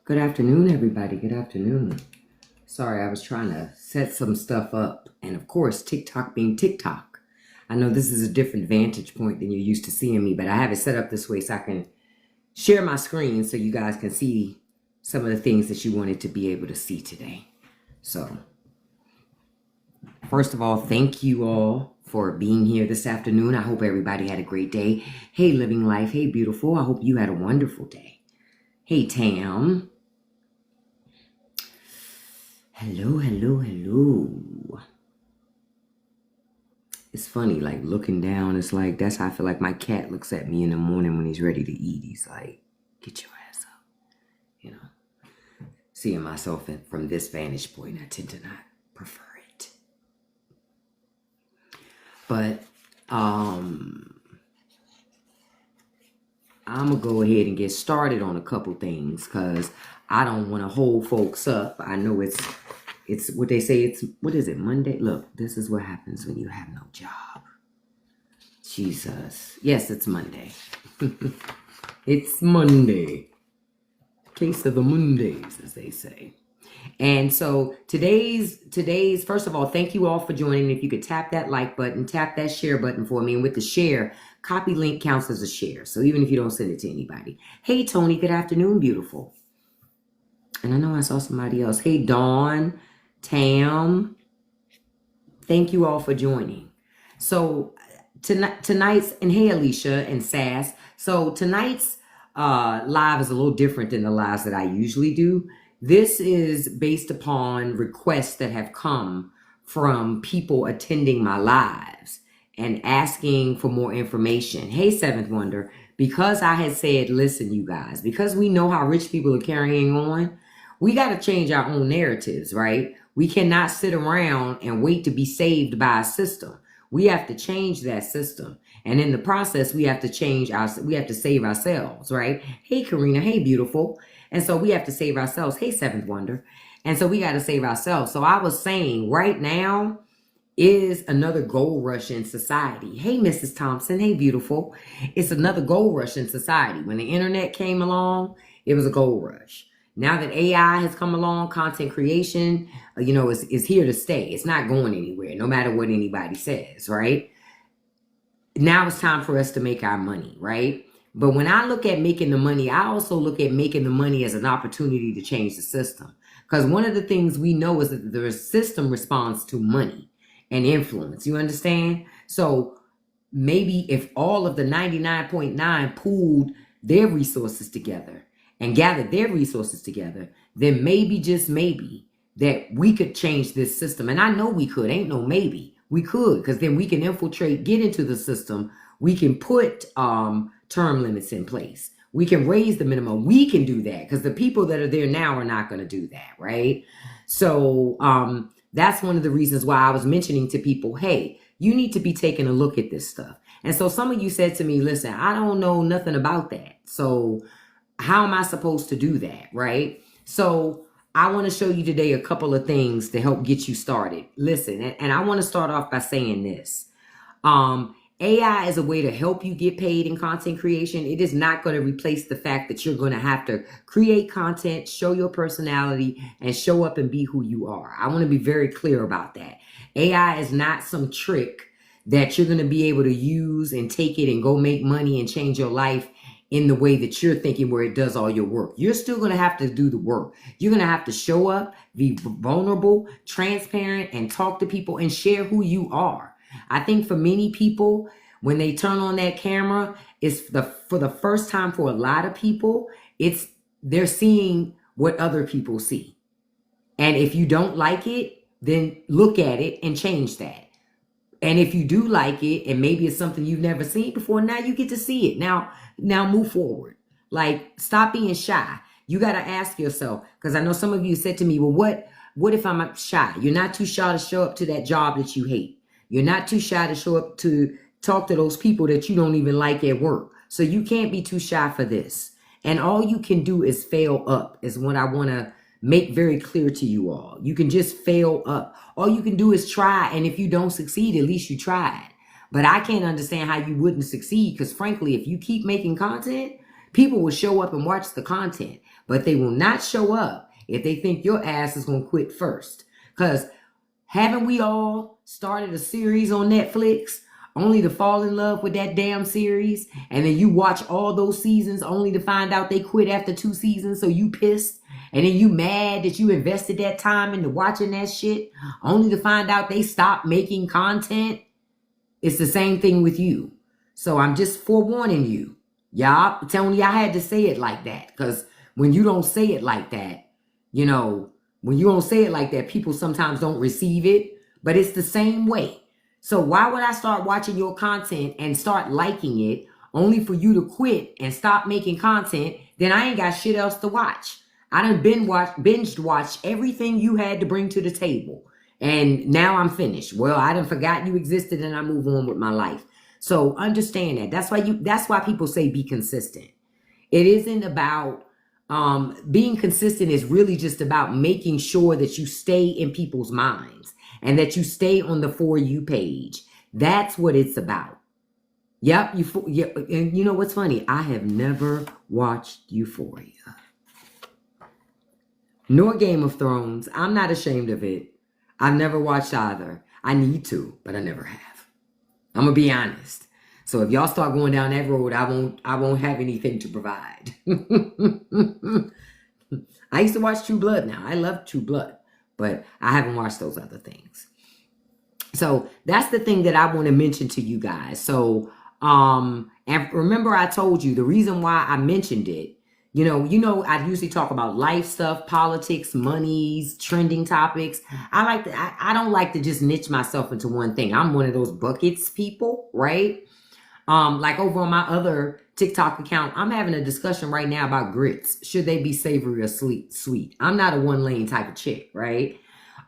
Good afternoon, everybody. Good afternoon. Sorry, I was trying to set some stuff up. And of course, TikTok being TikTok. I know this is a different vantage point than you're used to seeing me, but I have it set up this way so I can share my screen so you guys can see some of the things that you wanted to be able to see today. So, first of all, thank you all for being here this afternoon. I hope everybody had a great day. Hey, Living Life. Hey, beautiful. I hope you had a wonderful day. Hey, Tam. Hello, hello, hello. It's funny, like looking down, it's like, that's how I feel like my cat looks at me in the morning when he's ready to eat. He's like, get your ass up. You know, seeing myself from this vantage point, I tend to not prefer it. But, I'm going to go ahead and get started on a couple things because I don't want to hold folks up. I know it's what they say. What is it, Monday? Look, this is what happens when you have no job. Jesus. Yes, it's Monday. It's Monday. Case of the Mondays, as they say. And so today's, first of all, thank you all for joining. If you could tap that like button, tap that share button for me. And with the share, copy link counts as a share. So even if you don't send it to anybody. Hey, Tony, good afternoon, beautiful. And I know I saw somebody else. Hey, Dawn, Tam. Thank you all for joining. So tonight's, and hey, Alicia and Sass. So tonight's live is a little different than the lives that I usually do. This is based upon requests that have come from people attending my lives and asking for more information. Hey, Seventh Wonder, because I had said, listen, you guys, because we know how rich people are carrying on, we got to change our own narratives, right? We cannot sit around and wait to be saved by a system. We have to change that system. And in the process, we have to save ourselves, right? Hey, Karina. Hey, beautiful. And so we have to save ourselves. Hey, Seventh Wonder. And so we got to save ourselves. So I was saying right now is another gold rush in society. Hey, Mrs. Thompson. Hey, beautiful. It's another gold rush in society. When the internet came along, it was a gold rush. Now that AI has come along, content creation, is here to stay. It's not going anywhere, no matter what anybody says, right? Now it's time for us to make our money, right? But when I look at making the money, I also look at making the money as an opportunity to change the system. Because one of the things we know is that the system responds to money and influence. You understand? So maybe if all of the 99.9 pooled their resources together and gathered their resources together, then maybe, just maybe, that we could change this system. And I know we could. Ain't no maybe. We could, because then we can infiltrate, get into the system. We can put term limits in place. We can raise the minimum. We can do that because the people that are there now are not going to do that, right? So that's one of the reasons why I was mentioning to people, hey, you need to be taking a look at this stuff. And so some of you said to me, listen, I don't know nothing about that. So how am I supposed to do that, right? So I want to show you today a couple of things to help get you started. Listen, and I want to start off by saying this. AI is a way to help you get paid in content creation. It is not going to replace the fact that you're going to have to create content, show your personality, and show up and be who you are. I want to be very clear about that. AI is not some trick that you're going to be able to use and take it and go make money and change your life in the way that you're thinking, where it does all your work. You're still going to have to do the work. You're going to have to show up, be vulnerable, transparent, and talk to people and share who you are. I think for many people, when they turn on that camera, it's for the first time for a lot of people, they're seeing what other people see. And if you don't like it, then look at it and change that. And if you do like it, and maybe it's something you've never seen before, now you get to see it. Now move forward. Like, stop being shy. You got to ask yourself, because I know some of you said to me, well, what if I'm shy? You're not too shy to show up to that job that you hate. You're not too shy to show up to talk to those people that you don't even like at work. So you can't be too shy for this. And all you can do is fail up, is what I want to make very clear to you all. You can just fail up. All you can do is try. And if you don't succeed, at least you tried. But I can't understand how you wouldn't succeed, because frankly, if you keep making content, people will show up and watch the content. but they will not show up if they think your ass is going to quit first. Because haven't we all started a series on Netflix only to fall in love with that damn series? And then you watch all those seasons only to find out they quit after 2 seasons. So you pissed. And then you mad that you invested that time into watching that shit only to find out they stopped making content. It's the same thing with you. So I'm just forewarning you. Y'all, telling you I had to say it like that. Because when you don't say it like that, you know, when you don't say it like that, people sometimes don't receive it. But it's the same way. So why would I start watching your content and start liking it only for you to quit and stop making content? Then I ain't got shit else to watch. I done binged watched everything you had to bring to the table. And now I'm finished. Well, I done forgot you existed and I move on with my life. So understand that. That's why people say be consistent. It isn't about being consistent. Is really just about making sure that you stay in people's minds and that you stay on the For You page. That's what it's about. Yep. And you know what's funny? I have never watched Euphoria. Nor Game of Thrones. I'm not ashamed of it. I've never watched either. I need to, but I never have. I'm gonna be honest. So if y'all start going down that road, I won't have anything to provide. I used to watch True Blood now. I love True Blood, but I haven't watched those other things. So that's the thing that I want to mention to you guys. So and remember I told you the reason why I mentioned it. You know, I usually talk about life stuff, politics, monies, trending topics. I don't like to just niche myself into one thing. I'm one of those buckets people, right? Like over on my other TikTok account, I'm having a discussion right now about grits. Should they be savory or sweet? I'm not a one lane type of chick, right?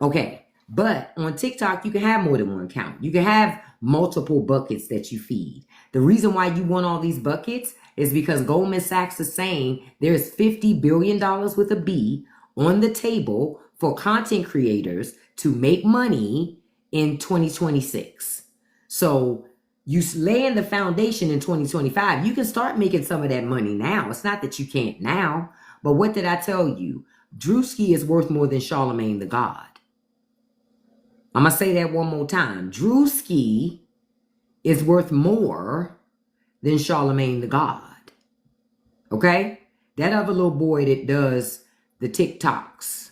Okay. But on TikTok, you can have more than one account. You can have multiple buckets that you feed. The reason why you want all these buckets is because Goldman Sachs is saying there's $50 billion with a B on the table for content creators to make money in 2026. So you lay in the foundation in 2025. You can start making some of that money now. It's not that you can't now. But what did I tell you? Drewski is worth more than Charlemagne the God. I'm going to say that one more time. Drewski is worth more than Charlemagne the God. Okay? That other little boy that does the TikToks,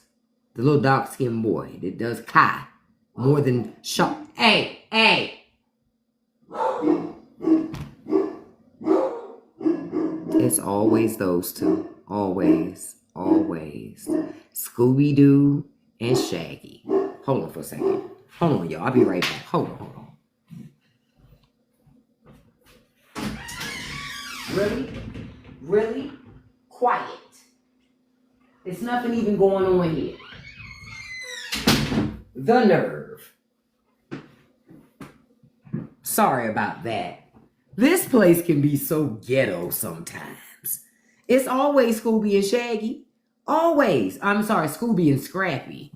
the little dark-skinned boy that does Kai, more than Hey! It's always those two. Always. Scooby-Doo and Shaggy. Hold on for a second. Hold on, y'all. I'll be right back. Hold on. Really? Quiet. There's nothing even going on here. The nerve. Sorry about that. This place can be so ghetto sometimes. It's always Scooby and Shaggy. Always. I'm sorry, Scooby and Scrappy.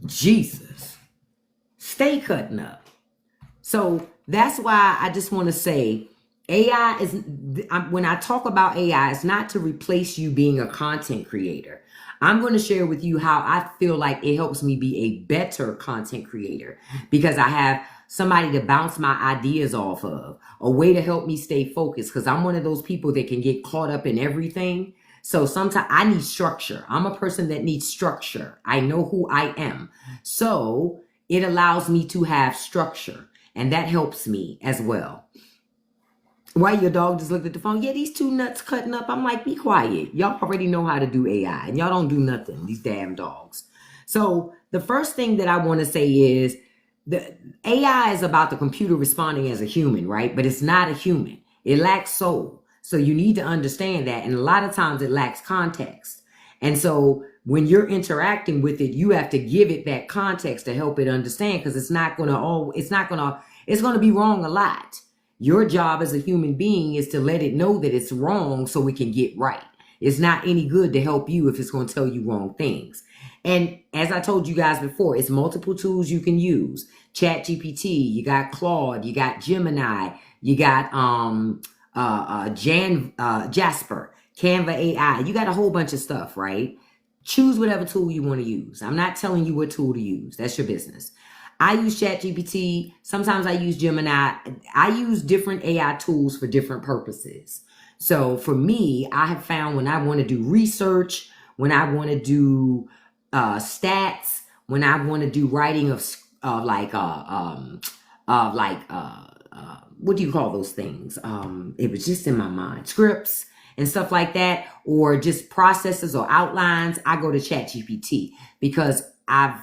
Jesus. Stay cutting up. So that's why I just want to say AI is, when I talk about AI, it's not to replace you being a content creator. I'm going to share with you how I feel like it helps me be a better content creator because I have somebody to bounce my ideas off of, a way to help me stay focused because I'm one of those people that can get caught up in everything. So sometimes I need structure. I'm a person that needs structure. I know who I am. So it allows me to have structure and that helps me as well. Why your dog just looked at the phone? Yeah, these two nuts cutting up. I'm like, be quiet. Y'all already know how to do AI and y'all don't do nothing, these damn dogs. So the first thing that I want to say is the AI is about the computer responding as a human, right? But it's not a human. It lacks soul. So you need to understand that. And a lot of times it lacks context. And so when you're interacting with it, you have to give it that context to help it understand because it's going to be wrong a lot. Your job as a human being is to let it know that it's wrong so it can get right. It's not any good to help you if it's going to tell you wrong things. And as I told you guys before, it's multiple tools you can use. ChatGPT, you got Claude, you got Gemini, you got Jasper, Canva AI. You got a whole bunch of stuff, right? Choose whatever tool you want to use. I'm not telling you what tool to use. That's your business. I use ChatGPT. Sometimes I use Gemini. I use different AI tools for different purposes. So for me, I have found when I want to do research, when I want to do stats, when I want to do writing of what do you call those things? It was just in my mind, scripts and stuff like that, or just processes or outlines. I go to ChatGPT because I've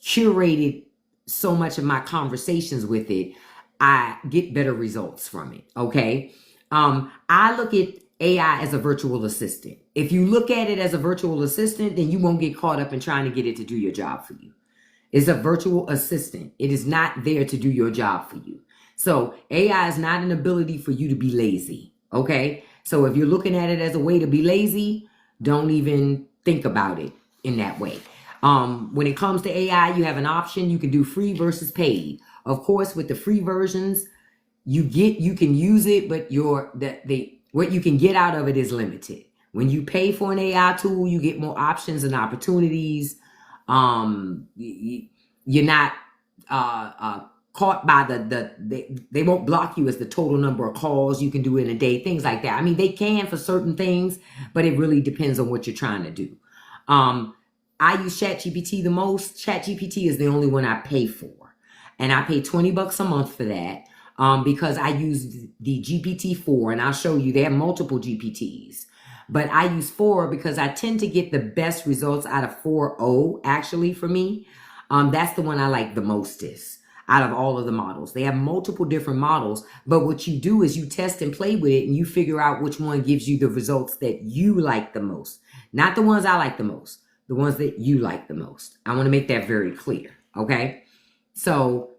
curated so much of my conversations with it. I get better results from it. Okay. I look at AI as a virtual assistant. If you look at it as a virtual assistant, then you won't get caught up in trying to get it to do your job for you. It's a virtual assistant. It is not there to do your job for you. So AI is not an ability for you to be lazy. Okay. So if you're looking at it as a way to be lazy, don't even think about it in that way. When it comes to AI, you have an option. You can do free versus paid. Of course, with the free versions, you can use it, but what you can get out of it is limited. When you pay for an AI tool, you get more options and opportunities. You're not caught by they won't block you as the total number of calls you can do in a day, things like that. I mean, they can for certain things, but it really depends on what you're trying to do. I use ChatGPT the most. ChatGPT is the only one I pay for, and I pay $20 a month for that. Because I use the GPT-4, and I'll show you, they have multiple GPTs, but I use 4 because I tend to get the best results out of 4.0 actually for me. That's the one I like the mostest out of all of the models. They have multiple different models, but what you do is you test and play with it and you figure out which one gives you the results that you like the most. Not the ones I like the most, the ones that you like the most. I want to make that very clear. Okay. So,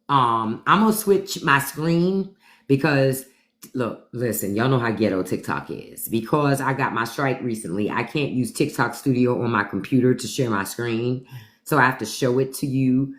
I'm going to switch my screen because listen, y'all know how ghetto TikTok is. Because I got my strike recently, I can't use TikTok Studio on my computer to share my screen. So I have to show it to you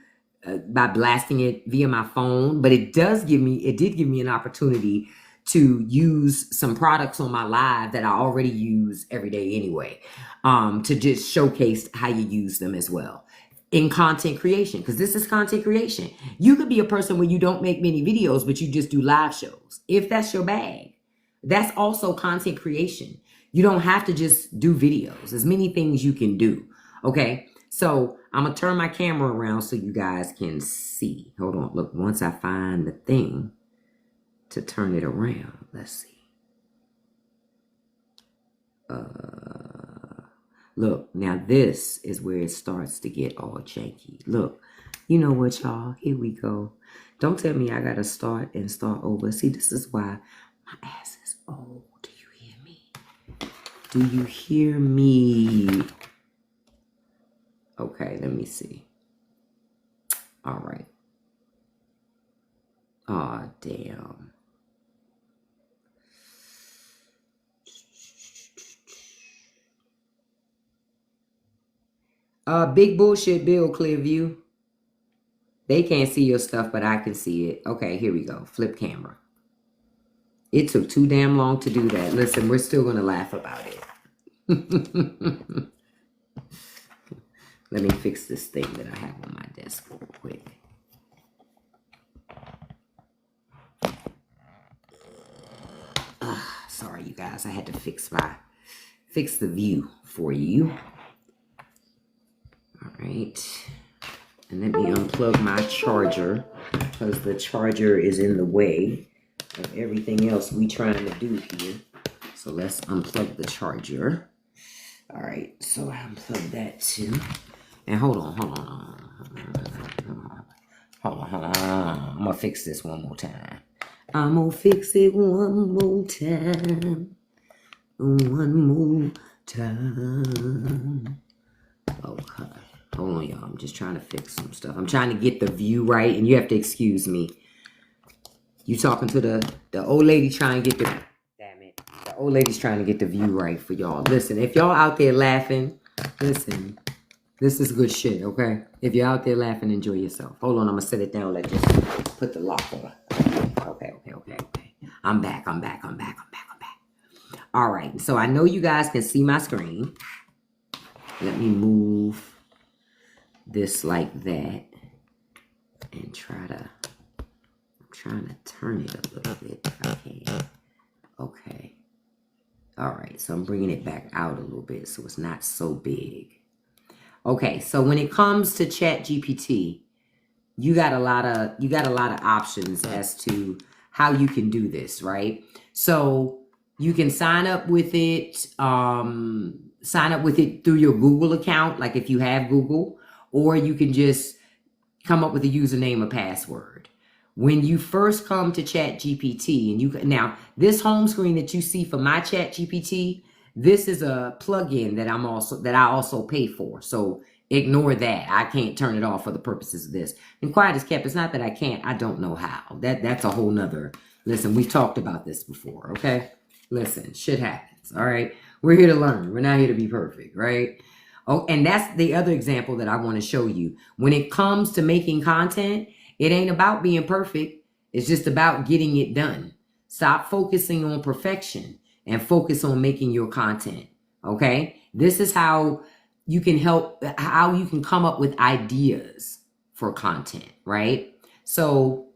by blasting it via my phone. But it did give me an opportunity to use some products on my live that I already use every day anyway, to just showcase how you use them as well in content creation, because this is content creation. You could be a person where you don't make many videos, but you just do live shows. If that's your bag, that's also content creation. You don't have to just do videos. There's many things you can do. Okay. So I'm going to turn my camera around so you guys can see. Hold on. Look, once I find the thing to turn it around, let's see. Look, now this is where it starts to get all janky. Look, you know what, y'all? Here we go. Don't tell me I got to start over. See, this is why my ass is old. Do you hear me? Do you hear me? Okay, let me see. All right. Aw, damn. Big bullshit Bill, Clearview. They can't see your stuff, but I can see it. Okay, here we go. Flip camera. It took too damn long to do that. Listen, we're still going to laugh about it. Let me fix this thing that I have on my desk real quick. Sorry, you guys. I had to fix the view for you. All right. And let me unplug my charger because the charger is in the way of everything else we trying to do here. So let's unplug the charger. All right. So I unplugged that too. And hold on. I'm going to fix this one more time. I'm going to fix it one more time. One more time. Okay. Hold on, y'all. I'm just trying to fix some stuff. I'm trying to get the view right, and you have to excuse me. You talking to the old lady trying to get the... Damn it. The old lady's trying to get the view right for y'all. Listen, if y'all out there laughing, listen, this is good shit, okay? If you're out there laughing, enjoy yourself. Hold on, I'm going to set it down. Let's just put the lock on. Okay. I'm back. All right, so I know you guys can see my screen. Let me move this like that and I'm trying to turn it a little bit if I can. Okay. All right, so I'm bringing it back out a little bit so it's not so big. Okay, so when it comes to ChatGPT, you got a lot of options as to how you can do this, right? So you can sign up with it through your Google account, like if you have Google, or you can just come up with a username or password. When you first come to ChatGPT, and now this home screen that you see for my ChatGPT, this is a plugin that I also pay for. So ignore that. I can't turn it off for the purposes of this. And quiet is kept. It's not that I can't. I don't know how. That's a whole nother. Listen, we've talked about this before. Okay. Listen, shit happens. All right. We're here to learn. We're not here to be perfect, right? Oh, and that's the other example that I want to show you. When it comes to making content, it ain't about being perfect. It's just about getting it done. Stop focusing on perfection and focus on making your content. Okay? This is how you can come up with ideas for content, right? So,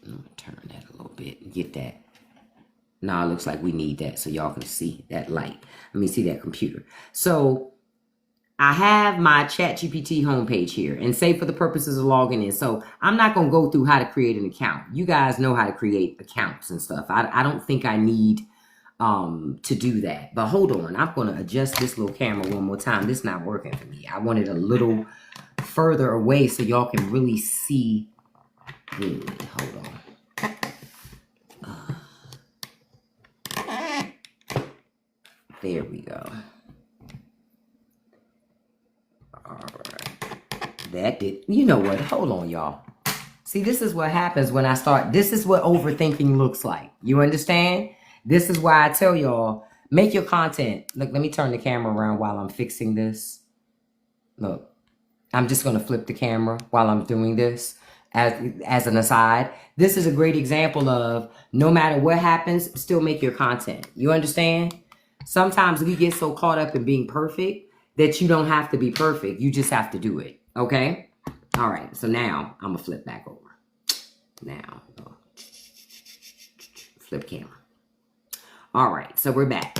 I'm going to turn that a little bit and get that. Now it looks like we need that so y'all can see that light. Let me see that computer. So I have my ChatGPT homepage here, and say for the purposes of logging in. So I'm not going to go through how to create an account. You guys know how to create accounts and stuff. I don't think I need to do that. But hold on. I'm going to adjust this little camera one more time. This is not working for me. I want it a little further away so y'all can really see good. Hold on. There we go. All right. That did. You know what? Hold on, y'all. See, this is what happens when I start. This is what overthinking looks like. You understand? This is why I tell y'all, make your content. Look, let me turn the camera around while I'm fixing this. Look, I'm just going to flip the camera while I'm doing this as an aside. This is a great example of no matter what happens, still make your content. You understand? Sometimes we get so caught up in being perfect that you don't have to be perfect. You just have to do it. Okay? All right. So now I'm going to flip back over. Now, flip camera. All right. So we're back.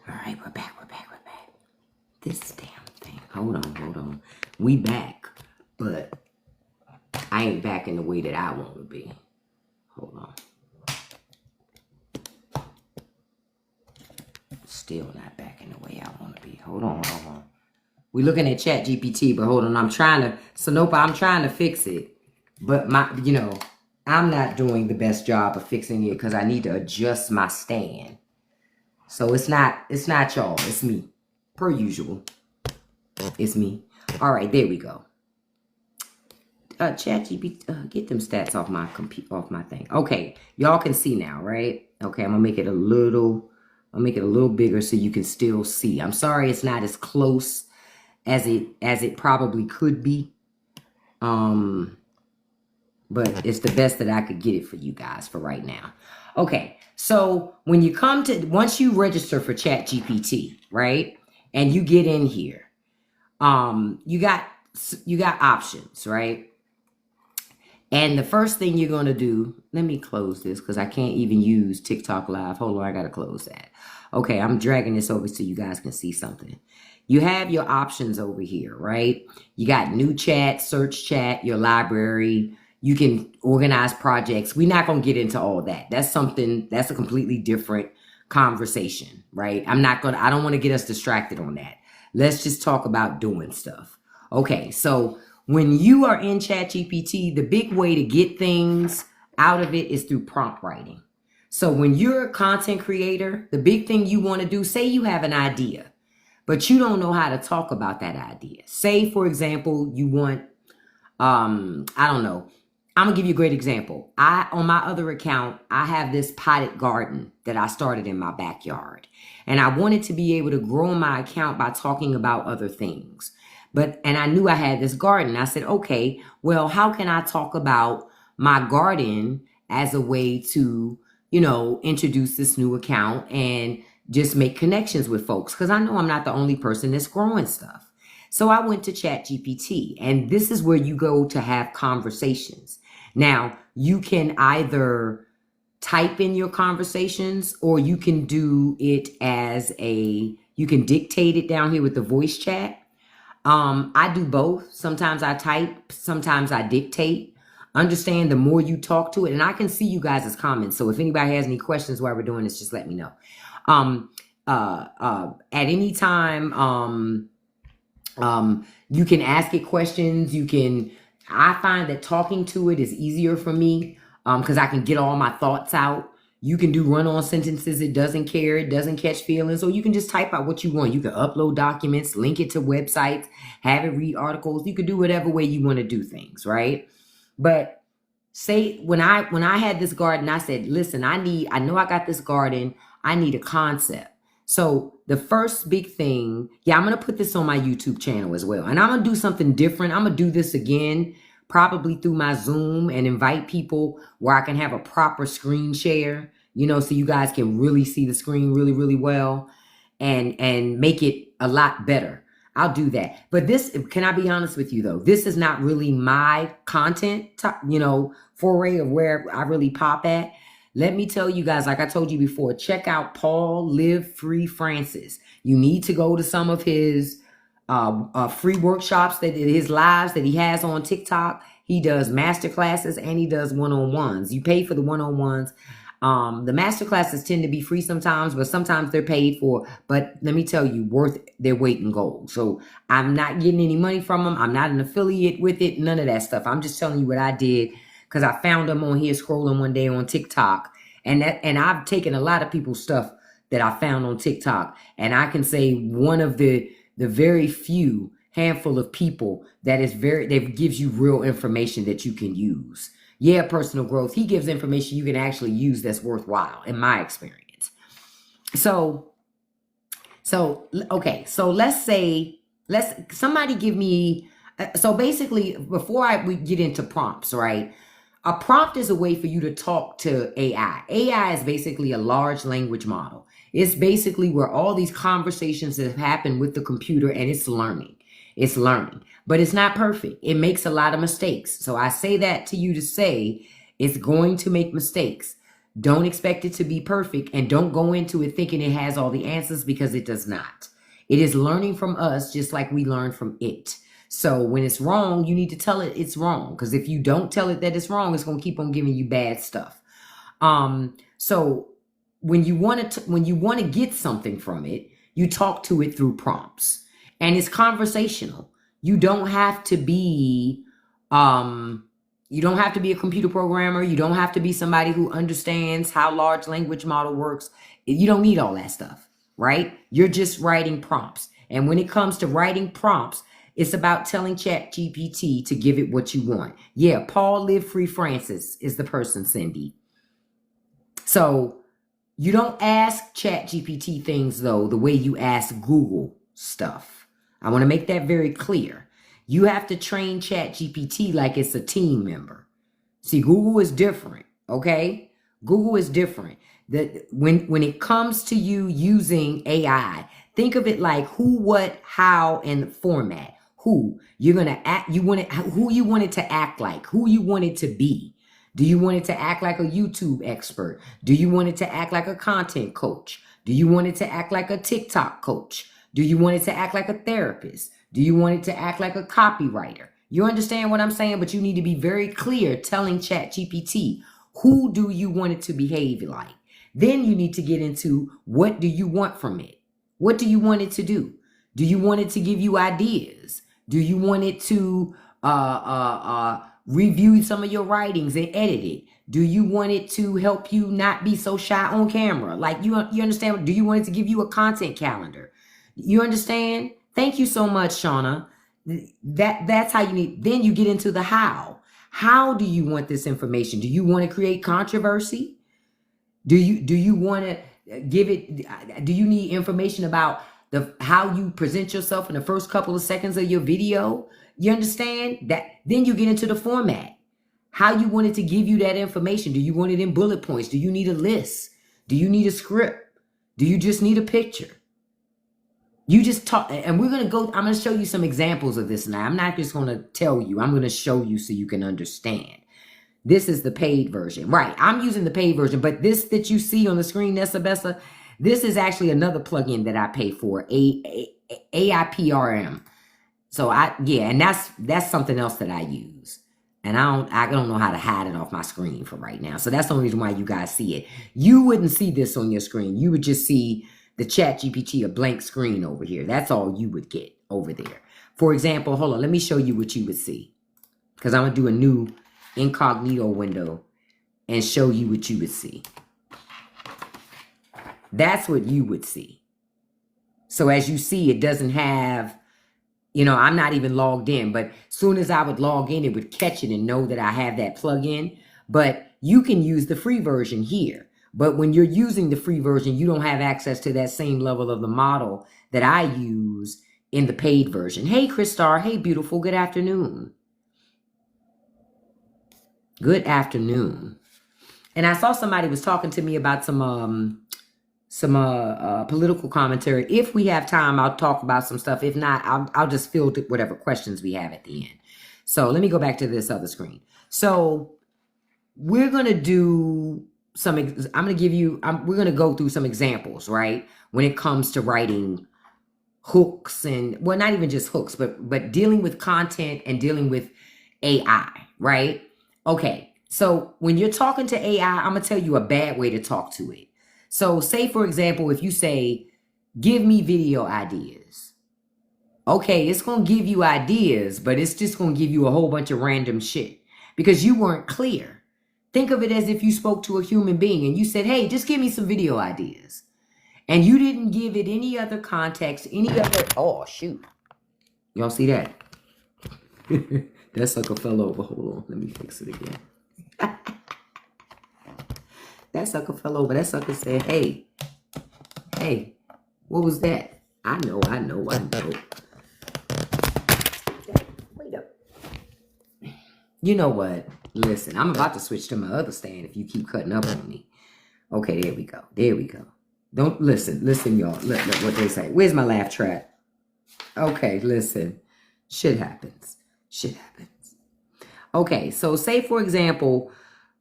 All right. We're back. This damn thing. Hold on. We back. But I ain't back in the way that I want to be. Hold on. Still not back in the way I want to be. Hold on. We're looking at ChatGPT, but hold on. I'm trying to fix it. But I'm not doing the best job of fixing it because I need to adjust my stand. So it's not y'all. It's me. Per usual. It's me. All right, there we go. ChatGPT, get them stats off my thing. Okay, y'all can see now, right? Okay, I'm gonna make it a little bigger so you can still see. I'm sorry it's not as close as it probably could be. But it's the best that I could get it for you guys for right now. Okay, so when you once you register for ChatGPT, right? And you get in here, you got options, right? And the first thing you're going to do, let me close this because I can't even use TikTok Live. Hold on, I got to close that. Okay, I'm dragging this over so you guys can see something. You have your options over here, right? You got new chat, search chat, your library. You can organize projects. We're not going to get into all that. That's a completely different conversation, right? I don't want to get us distracted on that. Let's just talk about doing stuff. Okay, so when you are in ChatGPT, the big way to get things out of it is through prompt writing. So when you're a content creator, the big thing you want to do, say you have an idea, but you don't know how to talk about that idea. Say, for example, you want, I don't know. I'm going to give you a great example. On my other account, I have this potted garden that I started in my backyard. And I wanted to be able to grow my account by talking about other things. And I knew I had this garden. I said, okay, well, how can I talk about my garden as a way to introduce this new account and just make connections with folks, because I know I'm not the only person that's growing stuff. So I went to ChatGPT, and this is where you go to have conversations. Now, you can either type in your conversations, or you can do it you can dictate it down here with the voice chat. I do both. Sometimes I type, sometimes I dictate. Understand, the more you talk to it, and I can see you guys' comments. So if anybody has any questions while we're doing this, just let me know. At any time, you can ask it questions. I find that talking to it is easier for me, because I can get all my thoughts out. You can do run-on sentences. It doesn't care. It doesn't catch feelings. Or you can just type out what you want. You can upload documents, link it to websites, have it read articles. You can do whatever way you want to do things, right? But say when I had this garden, I said, listen, I know I got this garden. I need a concept. So the first big thing, I'm going to put this on my YouTube channel as well. And I'm going to do something different. I'm going to do this again, probably through my Zoom, and invite people where I can have a proper screen share, so you guys can really see the screen really, really well, and make it a lot better. I'll do that. But can I be honest with you though? This is not really my content, foray of where I really pop at. Let me tell you guys, like I told you before, check out Paul Live Free Francis. You need to go to some of his free workshops, his lives that he has on TikTok. He does master classes and he does one-on-ones. You pay for the one-on-ones. The master classes tend to be free sometimes, but sometimes they're paid for. But let me tell you, worth their weight in gold. So I'm not getting any money from them. I'm not an affiliate with it. None of that stuff. I'm just telling you what I did, because I found them on here scrolling one day on TikTok. And I've taken a lot of people's stuff that I found on TikTok. And I can say one of the very few handful of people that gives you real information that you can use. Yeah, personal growth. He gives information you can actually use that's worthwhile, in my experience. So okay. So let's somebody give me, so basically before we get into prompts, right? A prompt is a way for you to talk to AI. AI is basically a large language model. It's basically where all these conversations have happened with the computer, and it's learning. It's learning, but it's not perfect. It makes a lot of mistakes. So I say that to you to say it's going to make mistakes. Don't expect it to be perfect, and don't go into it thinking it has all the answers, because it does not. It is learning from us just like we learn from it. So when it's wrong, you need to tell it it's wrong, because if you don't tell it that it's wrong, it's going to keep on giving you bad stuff. So when you want to get something from it, you talk to it through prompts. And it's conversational. You don't have to be a computer programmer. You don't have to be somebody who understands how large language model works. You don't need all that stuff, right? You're just writing prompts. And when it comes to writing prompts, it's about telling ChatGPT to give it what you want. Yeah, Paul Live Free Francis is the person, Cindy. So you don't ask ChatGPT things, though, the way you ask Google stuff. I want to make that very clear. You have to train ChatGPT like it's a team member. See, Google is different, okay? Google is different. When it comes to you using AI, think of it like who, what, how, and format. Who you're gonna act, who you want it to act like, who you want it to be. Do you want it to act like a YouTube expert? Do you want it to act like a content coach? Do you want it to act like a TikTok coach? Do you want it to act like a therapist? Do you want it to act like a copywriter? You understand what I'm saying? But you need to be very clear telling ChatGPT, who do you want it to behave like? Then you need to get into, what do you want from it? What do you want it to do? Do you want it to give you ideas? Do you want it to review some of your writings and edit it? Do you want it to help you not be so shy on camera? Like, you understand? Do you want it to give you a content calendar? You understand? Thank you so much, Shauna. That's how you need. Then you get into the how. How do you want this information? Do you want to create controversy? Do you want to give it? Do you need information about how you present yourself in the first couple of seconds of your video? You understand that? Then you get into the format. how you want it to give you that information. Do you want it in bullet points? Do you need a list? Do you need a script? Do you just need a picture? You just talk, and I'm going to show you some examples of this now. I'm not just going to tell you. I'm going to show you so you can understand. This is the paid version. Right, I'm using the paid version, but this that you see on the screen, Nessa, this is actually another plugin that I pay for, AIPRM. So and that's something else that I use. And I don't know how to hide it off my screen for right now. So that's the only reason why you guys see it. You wouldn't see this on your screen. You would just see the ChatGPT, a blank screen over here. That's all you would get over there. For example, hold on, let me show you what you would see. Because I'm going to do a new incognito window and show you what you would see. That's what you would see. So as you see, it doesn't have, I'm not even logged in, but soon as I would log in, it would catch it and know that I have that plugin. But you can use the free version here. But when you're using the free version, you don't have access to that same level of the model that I use in the paid version. Hey, Chris Star. Hey, beautiful. Good afternoon. Good afternoon. And I saw somebody was talking to me about some political commentary. If we have time, I'll talk about some stuff. If not, I'll just field whatever questions we have at the end. So let me go back to this other screen. So we're going to do we're going to go through some examples, right? When it comes to writing hooks and, well, not even just hooks, but dealing with content and dealing with AI, right? Okay. So when you're talking to AI, I'm going to tell you a bad way to talk to it. So say, for example, if you say, give me video ideas. Okay, it's going to give you ideas, but it's just going to give you a whole bunch of random shit because you weren't clear. Think of it as if you spoke to a human being and you said, hey, just give me some video ideas. And you didn't give it any other context, oh, shoot. Y'all see that? That sucker fell over. Hold on, let me fix it again. That sucker fell over. That sucker said, hey, what was that? I know. Wait up. You know what? Listen, I'm about to switch to my other stand if you keep cutting up on me. Okay, there we go. Don't listen, y'all. Look what they say. Where's my laugh track? Okay, listen. Shit happens. Okay, so say, for example,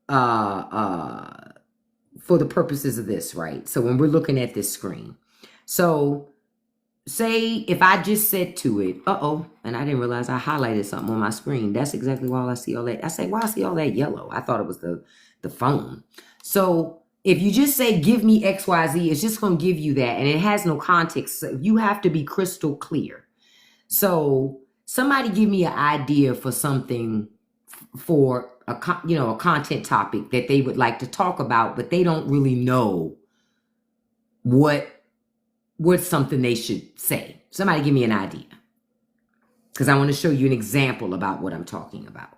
for the purposes of this, right? So when we're looking at this screen, so say if I just said to it, and I didn't realize I highlighted something on my screen. That's exactly why I see all that. I say, why I see all that yellow? I thought it was the phone. So if you just say, give me XYZ, it's just going to give you that. And it has no context. So you have to be crystal clear. So somebody give me an idea for something, for a content topic that they would like to talk about, but they don't really know what's something they should say. Somebody give me an idea, because I want to show you an example about what I'm talking about.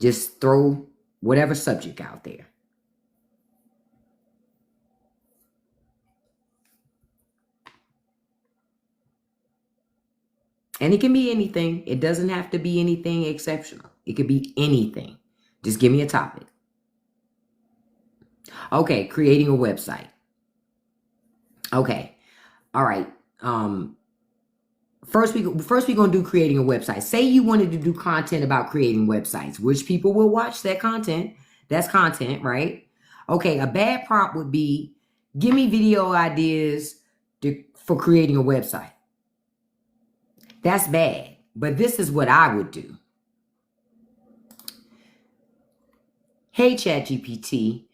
Just throw whatever subject out there. And it can be anything. It doesn't have to be anything exceptional. It could be anything. Just give me a topic. Okay, creating a website. Okay. All right. First we're going to do creating a website. Say you wanted to do content about creating websites, which people will watch that content. That's content, right? Okay, a bad prompt would be, give me video ideas for creating a website. That's bad, but this is what I would do. Hey, ChatGPT,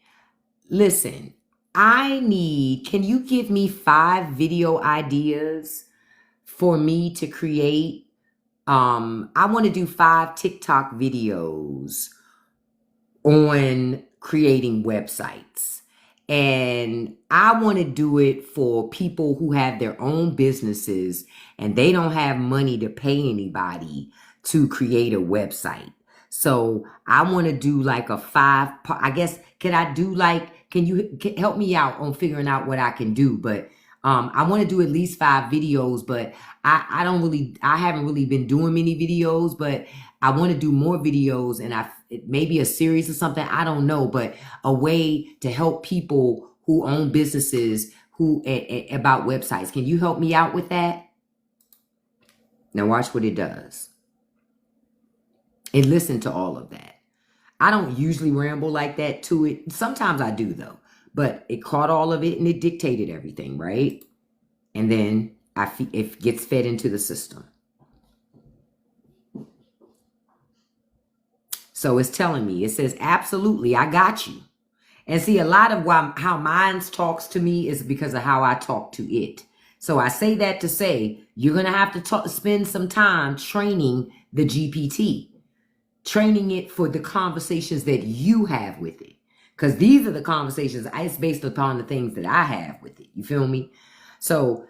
listen, can you give me 5 video ideas for me to create? I want to do 5 TikTok videos on creating websites. And I want to do it for people who have their own businesses and they don't have money to pay anybody to create a website. So I want to do like a 5-part, I guess, can you help me out on figuring out what I can do? But I want to do at least 5 videos, but I haven't really been doing many videos, but I want to do more videos, and maybe a series or something. I don't know, but a way to help people who own businesses about websites. Can you help me out with that? Now watch what it does. And listen to all of that. I don't usually ramble like that to it. Sometimes I do though, but it caught all of it and it dictated everything, right? And then it gets fed into the system. So it's telling me, it says, absolutely, I got you. And see, a lot of how mine talks to me is because of how I talk to it. So I say that to say, you're going to have to spend some time training the GPT. Training it for the conversations that you have with it. Because these are the conversations, it's based upon the things that I have with it. You feel me? So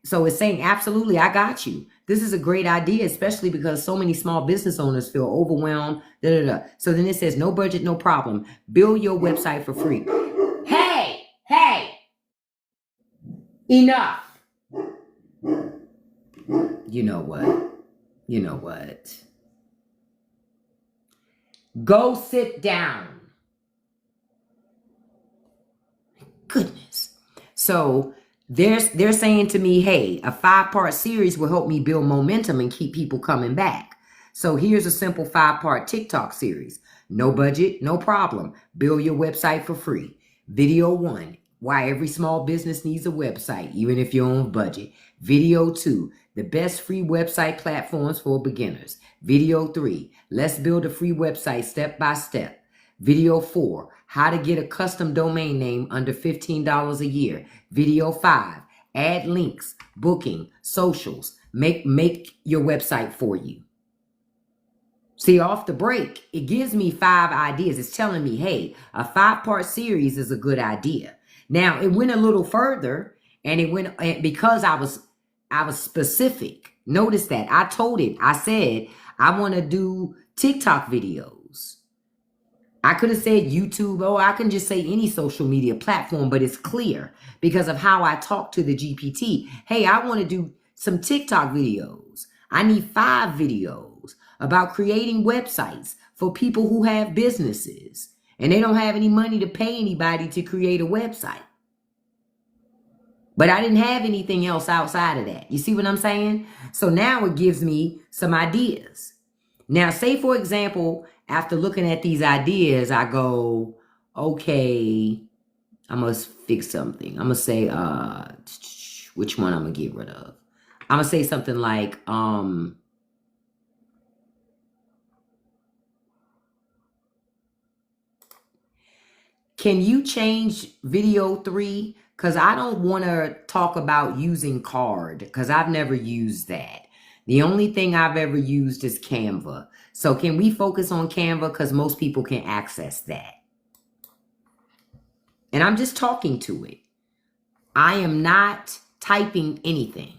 it's saying, absolutely, I got you. This is a great idea, especially because so many small business owners feel overwhelmed. So then it says, no budget, no problem. Build your website for free. Hey, enough. You know what? Go sit down. Goodness. So they're saying to me, hey, a 5-part series will help me build momentum and keep people coming back. So here's a simple 5-part TikTok series. No budget, no problem. Build your website for free. Video 1, why every small business needs a website, even if you're on budget. Video 2, the best free website platforms for beginners. Video 3, let's build a free website step by step. Video 4, how to get a custom domain name under $15 a year. Video 5, add links, booking, socials, make your website for you. See, off the break, it gives me 5 ideas. It's telling me, hey, a 5-part series is a good idea. Now, it went a little further, and because I was specific. Notice that. I told it. I said, I want to do TikTok videos. I could have said YouTube, or I can just say any social media platform, but it's clear because of how I talk to the GPT. Hey, I want to do some TikTok videos. I need 5 videos about creating websites for people who have businesses and they don't have any money to pay anybody to create a website. But I didn't have anything else outside of that. You see what I'm saying? So now it gives me some ideas. Now, say, for example, after looking at these ideas, I go, okay, I must fix something. I'm going to say, which one I'm going to get rid of? I'm going to say something like, can you change video 3? Because I don't want to talk about using card because I've never used that. The only thing I've ever used is Canva. So can we focus on Canva because most people can access that? And I'm just talking to it. I am not typing anything.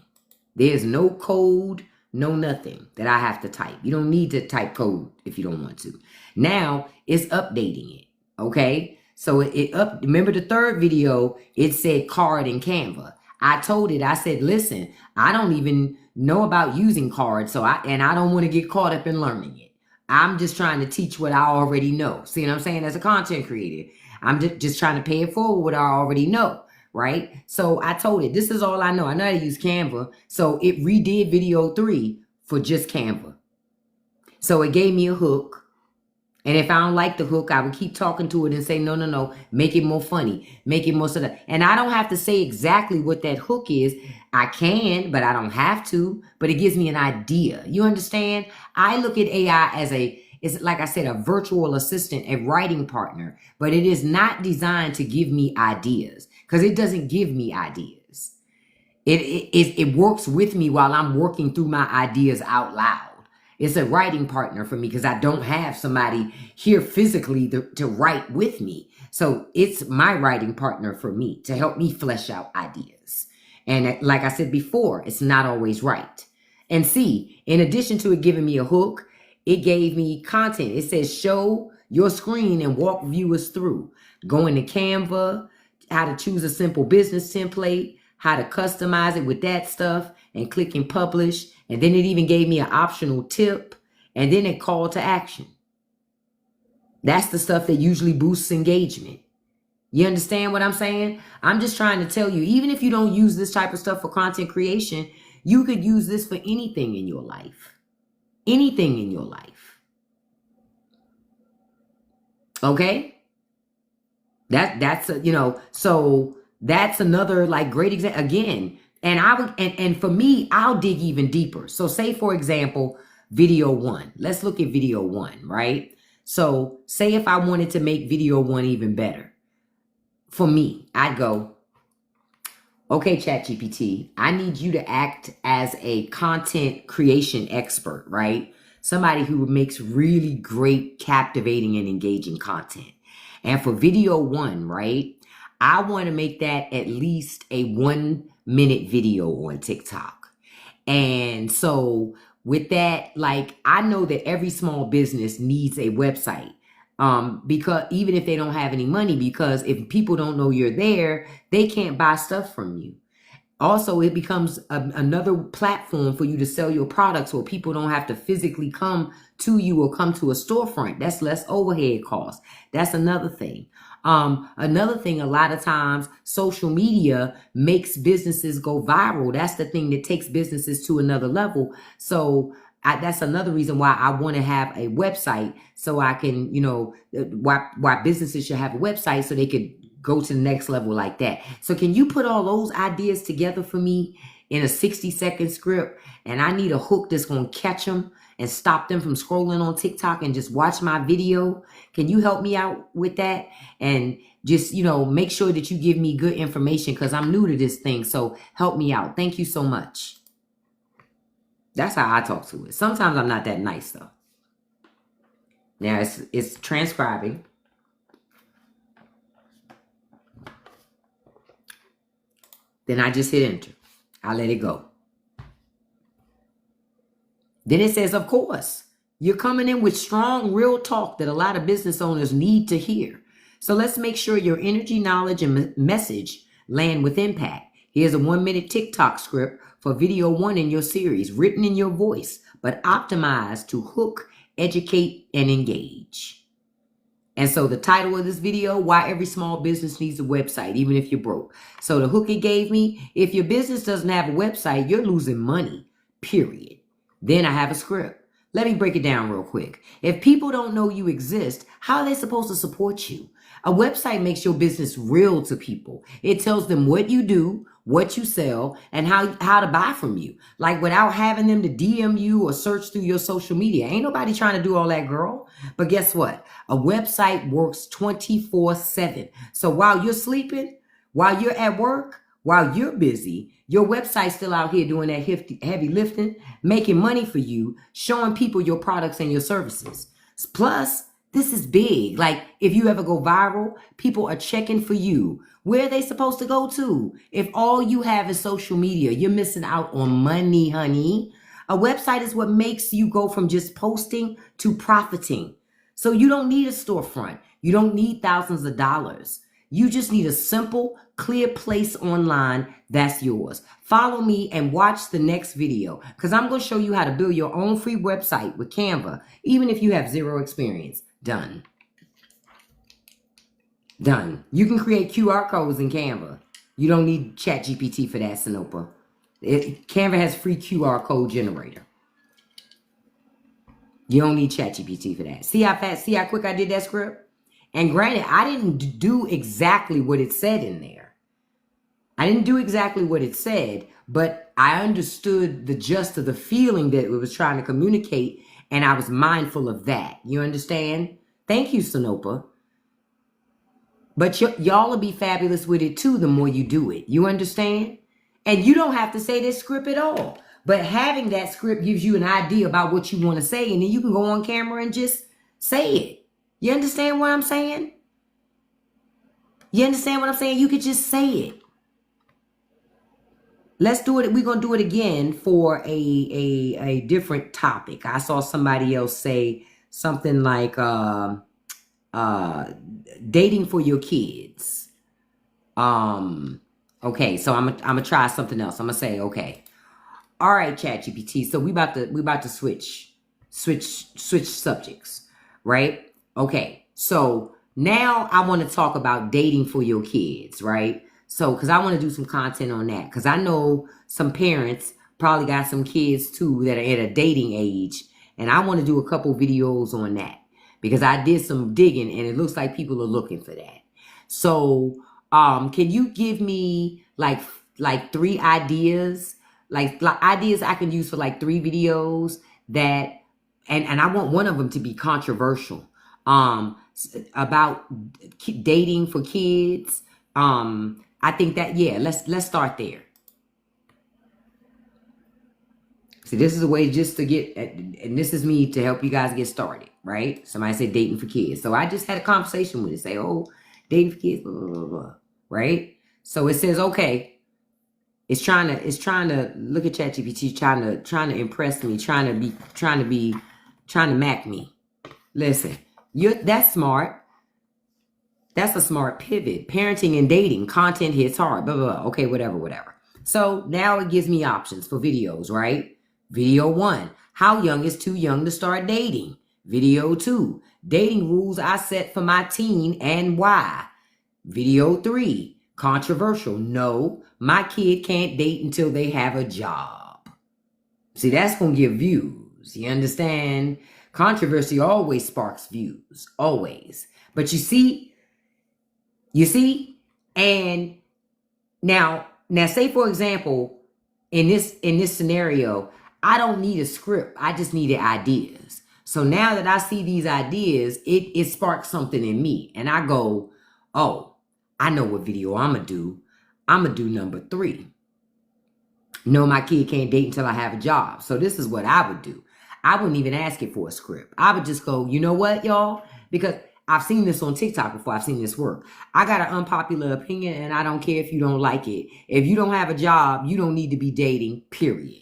There's no code, no nothing that I have to type. You don't need to type code if you don't want to. Now it's updating it, okay? So remember the third video, it said card and Canva. I told it, I said, listen, I don't even know about using cards, so I don't want to get caught up in learning it. I'm just trying to teach what I already know. See what I'm saying? As a content creator, I'm just trying to pay it forward what I already know, right? So I told it, this is all I know. I know how to use Canva. So it redid video 3 for just Canva. So it gave me a hook. And if I don't like the hook, I would keep talking to it and say, no, make it more funny. Make it more sort of, and I don't have to say exactly what that hook is. I can, but I don't have to, but it gives me an idea. You understand? I look at AI as it's like I said, a virtual assistant, a writing partner, but it is not designed to give me ideas because it doesn't give me ideas. It works with me while I'm working through my ideas out loud. It's a writing partner for me because I don't have somebody here physically to write with me. So it's my writing partner for me to help me flesh out ideas. And like I said before, it's not always right. And see, in addition to it giving me a hook, it gave me content. It says show your screen and walk viewers through. Go into Canva, how to choose a simple business template, how to customize it with that stuff and click and publish. And then it even gave me an optional tip and then a call to action. That's the stuff that usually boosts engagement. You understand what I'm saying? I'm just trying to tell you, even if you don't use this type of stuff for content creation, you could use this for anything in your life. Anything in your life. Okay? That's a, so that's another like great example again. And I would and for me, I'll dig even deeper. So say for example, video 1. Let's look at video 1, right? So say if I wanted to make video 1 even better. For me, I'd go, okay, ChatGPT, I need you to act as a content creation expert, right? Somebody who makes really great, captivating, and engaging content. And for video 1, right, I want to make that at least a 1-minute video on TikTok. And so with that, like, I know that every small business needs a website. Because even if they don't have any money, because if people don't know you're there, they can't buy stuff from you. Also, it becomes another platform for you to sell your products where people don't have to physically come to you or come to a storefront. That's less overhead costs. That's another thing. Another thing, a lot of times social media makes businesses go viral. That's the thing that takes businesses to another level. So that's another reason why I want to have a website, so I can, why businesses should have a website so they could go to the next level like that. So can you put all those ideas together for me in a 60-second script? And I need a hook that's going to catch them and stop them from scrolling on TikTok and just watch my video. Can you help me out with that? And just, make sure that you give me good information, because I'm new to this thing. So help me out. Thank you so much. That's how I talk to it. Sometimes I'm not that nice though. Now it's transcribing. Then I just hit enter. I let it go. Then it says, of course, you're coming in with strong, real talk that a lot of business owners need to hear. So let's make sure your energy, knowledge, and message land with impact. Here's a 1-minute TikTok script for video 1 in your series, written in your voice, but optimized to hook, educate, and engage. And so the title of this video, why every small business needs a website, even if you're broke. So the hook it gave me, if your business doesn't have a website, you're losing money, period. Then I have a script. Let me break it down real quick. If people don't know you exist, how are they supposed to support you? A website makes your business real to people. It tells them what you do, what you sell, and how to buy from you. Like, without having them to DM you or search through your social media. Ain't nobody trying to do all that, girl. But guess what? A website works 24/7. So while you're sleeping, while you're at work, while you're busy, your website's still out here doing that heavy lifting, making money for you, showing people your products and your services. Plus, this is big. Like, if you ever go viral, people are checking for you. Where are they supposed to go to? If all you have is social media, you're missing out on money, honey. A website is what makes you go from just posting to profiting. So you don't need a storefront. You don't need thousands of dollars. You just need a simple, clear place online that's yours. Follow me and watch the next video, because I'm going to show you how to build your own free website with Canva, even if you have zero experience. Done. Done. You can create QR codes in Canva. You don't need ChatGPT for that, Sinopa. Canva has free QR code generator. You don't need ChatGPT for that. See how fast, see how quick I did that script? And granted, I didn't do exactly what it said in there. I didn't do exactly what it said, but I understood the gist of the feeling that it was trying to communicate, and I was mindful of that. You understand? Thank you, Sinopa. But y'all will be fabulous with it too the more you do it. You understand? And you don't have to say this script at all. But having that script gives you an idea about what you want to say, and then you can go on camera and just say it. You understand what I'm saying? You understand what I'm saying? You could just say it. Let's do it. We're going to do it again for a different topic. I saw somebody else say something like dating for your kids. Okay, so I'm gonna try something else. I'm gonna say, okay, all right, ChatGPT. So we about to switch subjects, right? Okay, so now I want to talk about dating for your kids, right? So, because I want to do some content on that, because I know some parents probably got some kids too that are at a dating age, and I want to do a couple videos on that because I did some digging and it looks like people are looking for that. So, can you give me like three ideas, like ideas I can use for like three videos that, and I want one of them to be controversial, about dating for kids. I think that, yeah, let's start there. See, this is a way just to get, and this is me to help you guys get started, right? Somebody said dating for kids. So I just had a conversation with it, say, oh, dating for kids, blah, blah, blah, blah, right? So it says, okay, it's trying to look at ChatGPT, trying to impress me, trying to mac me. Listen, that's smart. That's a smart pivot. Parenting and dating, content hits hard, blah, blah, blah. Okay, whatever. So now it gives me options for videos, right? Video 1, how young is too young to start dating? Video 2, dating rules I set for my teen and why? Video 3, controversial, no, my kid can't date until they have a job. See, that's going to give views. You understand? Controversy always sparks views, always. But you see, and now say for example, in this scenario, I don't need a script. I just needed ideas. So now that I see these ideas, it sparks something in me. And I go, oh, I know what video I'm going to do. I'm going to do number 3. No, my kid can't date until I have a job. So this is what I would do. I wouldn't even ask it for a script. I would just go, you know what, y'all? Because I've seen this on TikTok before. I've seen this work. I got an unpopular opinion, and I don't care if you don't like it. If you don't have a job, you don't need to be dating, period.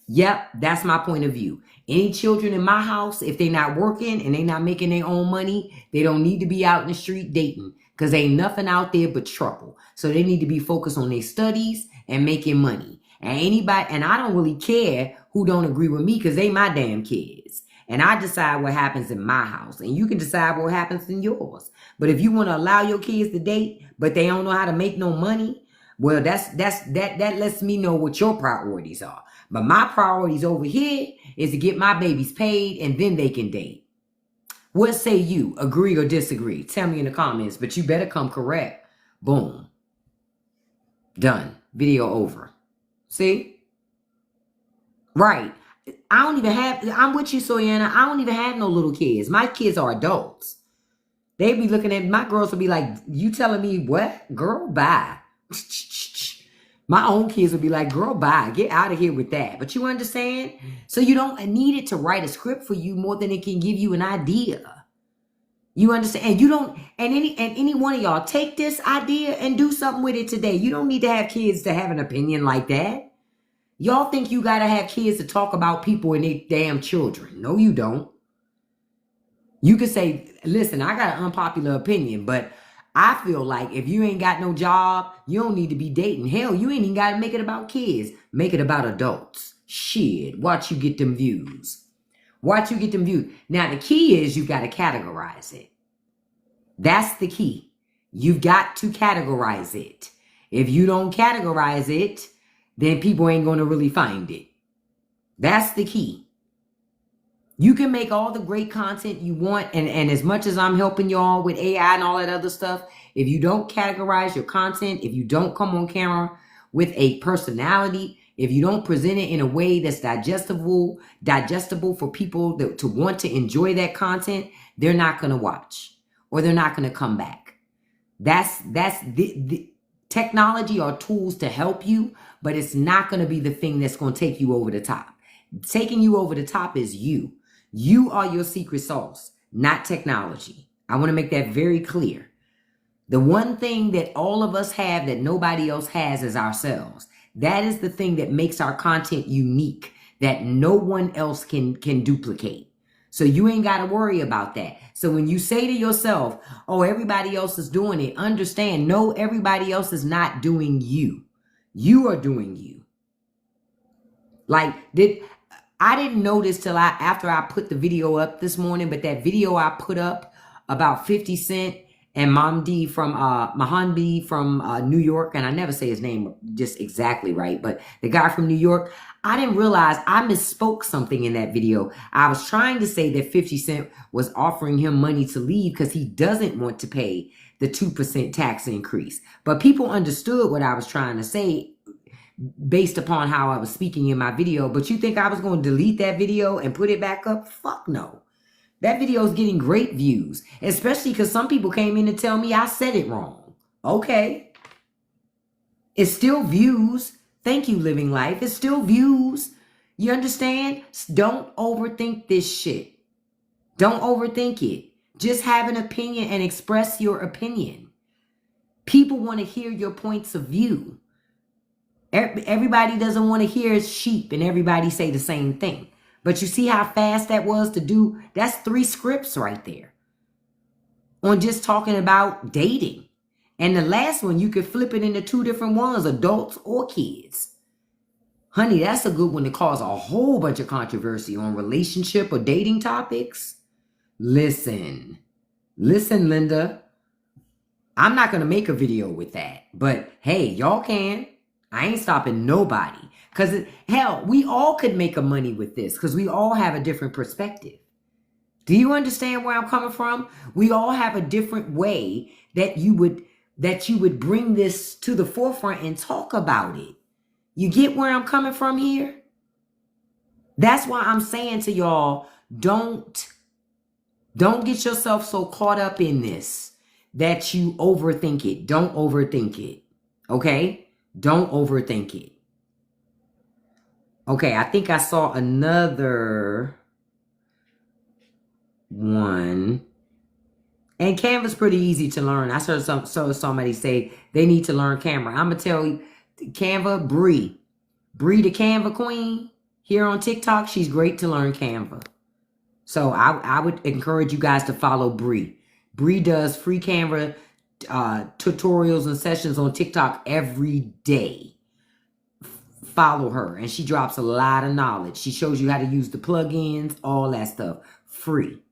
Yep, that's my point of view. Any children in my house, if they're not working and they're not making their own money, they don't need to be out in the street dating because ain't nothing out there but trouble. So they need to be focused on their studies and making money. And I don't really care who don't agree with me because they my damn kids. And I decide what happens in my house. And you can decide what happens in yours. But if you want to allow your kids to date, but they don't know how to make no money, well, that lets me know what your priorities are. But my priorities over here is to get my babies paid and then they can date. What say you? Agree or disagree? Tell me in the comments, but you better come correct. Boom. Done. Video over. See? Right. I'm with you, Soyana. I don't even have no little kids. My kids are adults. They be looking at, my girls will be like, you telling me what? Girl, bye. My own kids would be like, girl, bye. Get out of here with that. But you understand? So you don't need it to write a script for you more than it can give you an idea. You understand? And you don't, and any one of y'all take this idea and do something with it today. You don't need to have kids to have an opinion like that. Y'all think you got to have kids to talk about people and their damn children. No, you don't. You could say, listen, I got an unpopular opinion, but I feel like if you ain't got no job, you don't need to be dating. Hell, you ain't even got to make it about kids. Make it about adults. Shit, watch you get them views. Watch you get them views. Now, the key is you got to categorize it. That's the key. You've got to categorize it. If you don't categorize it, then people ain't going to really find it. That's the key. You can make all the great content you want, and as much as I'm helping y'all with AI and all that other stuff, if you don't categorize your content, if you don't come on camera with a personality, if you don't present it in a way that's digestible for people to want to enjoy that content, they're not going to watch or they're not going to come back. That's the technology or tools to help you, but it's not going to be the thing that's going to take you over the top. Taking you over the top is you. You are your secret sauce, not technology. I want to make that very clear. The one thing that all of us have that nobody else has is ourselves. That is the thing that makes our content unique, that no one else can duplicate. So you ain't got to worry about that. So when you say to yourself, oh, everybody else is doing it, understand, no, everybody else is not doing you. You are doing you. Like, I didn't notice till after I put the video up this morning, but that video I put up about 50 Cent and Mamdi from Mahanbi from New York, and I never say his name just exactly right, but the guy from New York, I didn't realize I misspoke something in that video. I was trying to say that 50 Cent was offering him money to leave because he doesn't want to pay the 2% tax increase. But people understood what I was trying to say based upon how I was speaking in my video. But you think I was going to delete that video and put it back up? Fuck no. That video is getting great views, especially because some people came in to tell me I said it wrong. Okay. It's still views. Thank you, Living Life. It's still views. You understand? Don't overthink this shit. Don't overthink it. Just have an opinion and express your opinion. People want to hear your points of view. Everybody doesn't want to hear sheep and everybody say the same thing. But you see how fast that was to do? That's 3 scripts right there on just talking about dating. And the last one, you could flip it into 2 different ones, adults or kids. Honey, that's a good one to cause a whole bunch of controversy on relationship or dating topics. Listen, Linda. I'm not going to make a video with that. But hey, y'all can. I ain't stopping nobody. Because, hell, we all could make a money with this because we all have a different perspective. Do you understand where I'm coming from? We all have a different way that you would bring this to the forefront and talk about it. You get where I'm coming from here? That's why I'm saying to y'all, don't get yourself so caught up in this that you overthink it. Don't overthink it. Okay? Don't overthink it. Okay, I think I saw another one. And Canva's pretty easy to learn. I saw somebody say they need to learn Canva. I'm going to tell you, Canva, Bree the Canva queen here on TikTok, she's great to learn Canva. So I would encourage you guys to follow Bree. Bree does free Canva tutorials and sessions on TikTok every day. Follow her, and she drops a lot of knowledge. She shows you how to use the plugins, all that stuff, free.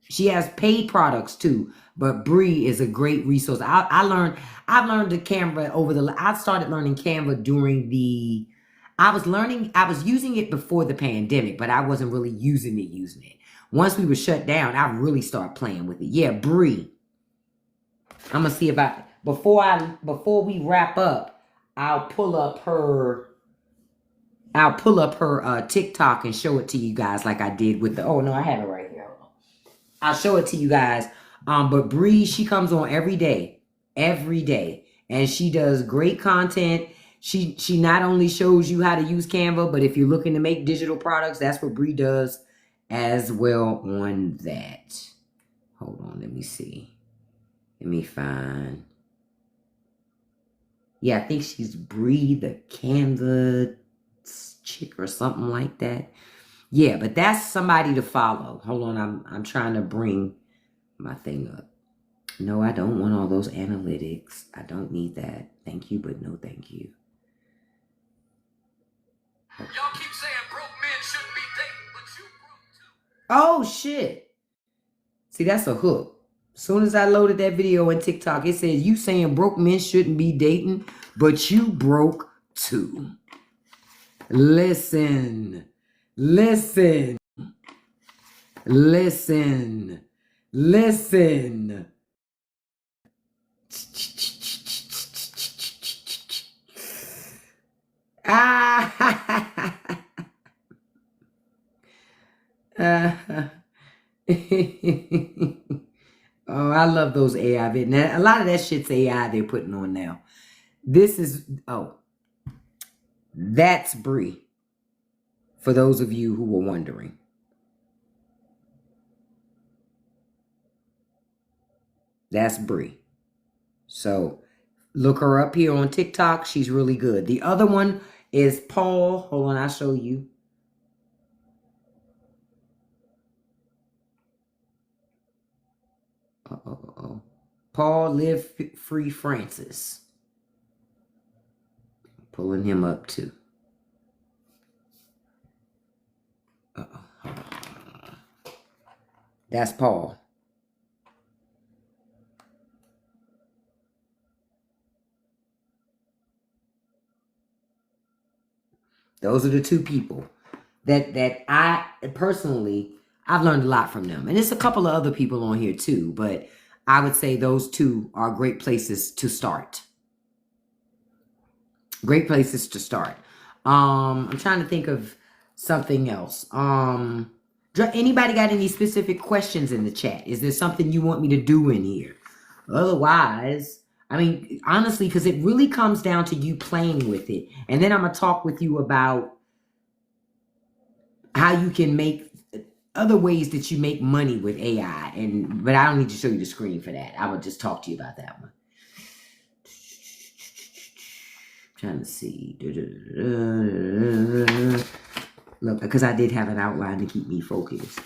She has paid products too, but Bree is a great resource. I've learned the Canva I started learning Canva during I was using it before the pandemic, but I wasn't really using it. Once we were shut down, I really started playing with it. Yeah, Bree. I'm gonna see about before we wrap up, I'll pull up her TikTok and show it to you guys like I did with oh no, I have it right here. I'll show it to you guys. But Bree, she comes on every day, and she does great content. She not only shows you how to use Canva, but if you're looking to make digital products, that's what Bree does as well on that. Hold on, let me see. Let me find. Yeah, I think she's Bree the Canva chick or something like that. Yeah, but that's somebody to follow. Hold on, I'm trying to bring my thing up. No, I don't want all those analytics. I don't need that. Thank you, but no thank you. Okay. Y'all keep saying broke men shouldn't be dating, but you broke too. Oh, shit. See, that's a hook. As soon as I loaded that video on TikTok, it says, you saying broke men shouldn't be dating, but you broke too. Listen. Ah. Oh, I love those AI videos. Now, a lot of that shit's AI they're putting on now. This is, that's Bree. For those of you who were wondering. That's Bree. So look her up here on TikTok. She's really good. The other one is Paul. Hold on, I'll show you. Paul Live Free Francis. Pulling him up too. That's Paul. Those are the two people that I personally, I've learned a lot from them. And there's a couple of other people on here too, but I would say those two are great places to start. Great places to start. I'm trying to think of something else. Anybody got any specific questions in the chat? Is there something you want me to do in here? Otherwise, I mean, honestly, because it really comes down to you playing with it. And then I'm going to talk with you about how you can make other ways that you make money with AI. But I don't need to show you the screen for that. I will just talk to you about that one. Trying to see. Look, because I did have an outline to keep me focused.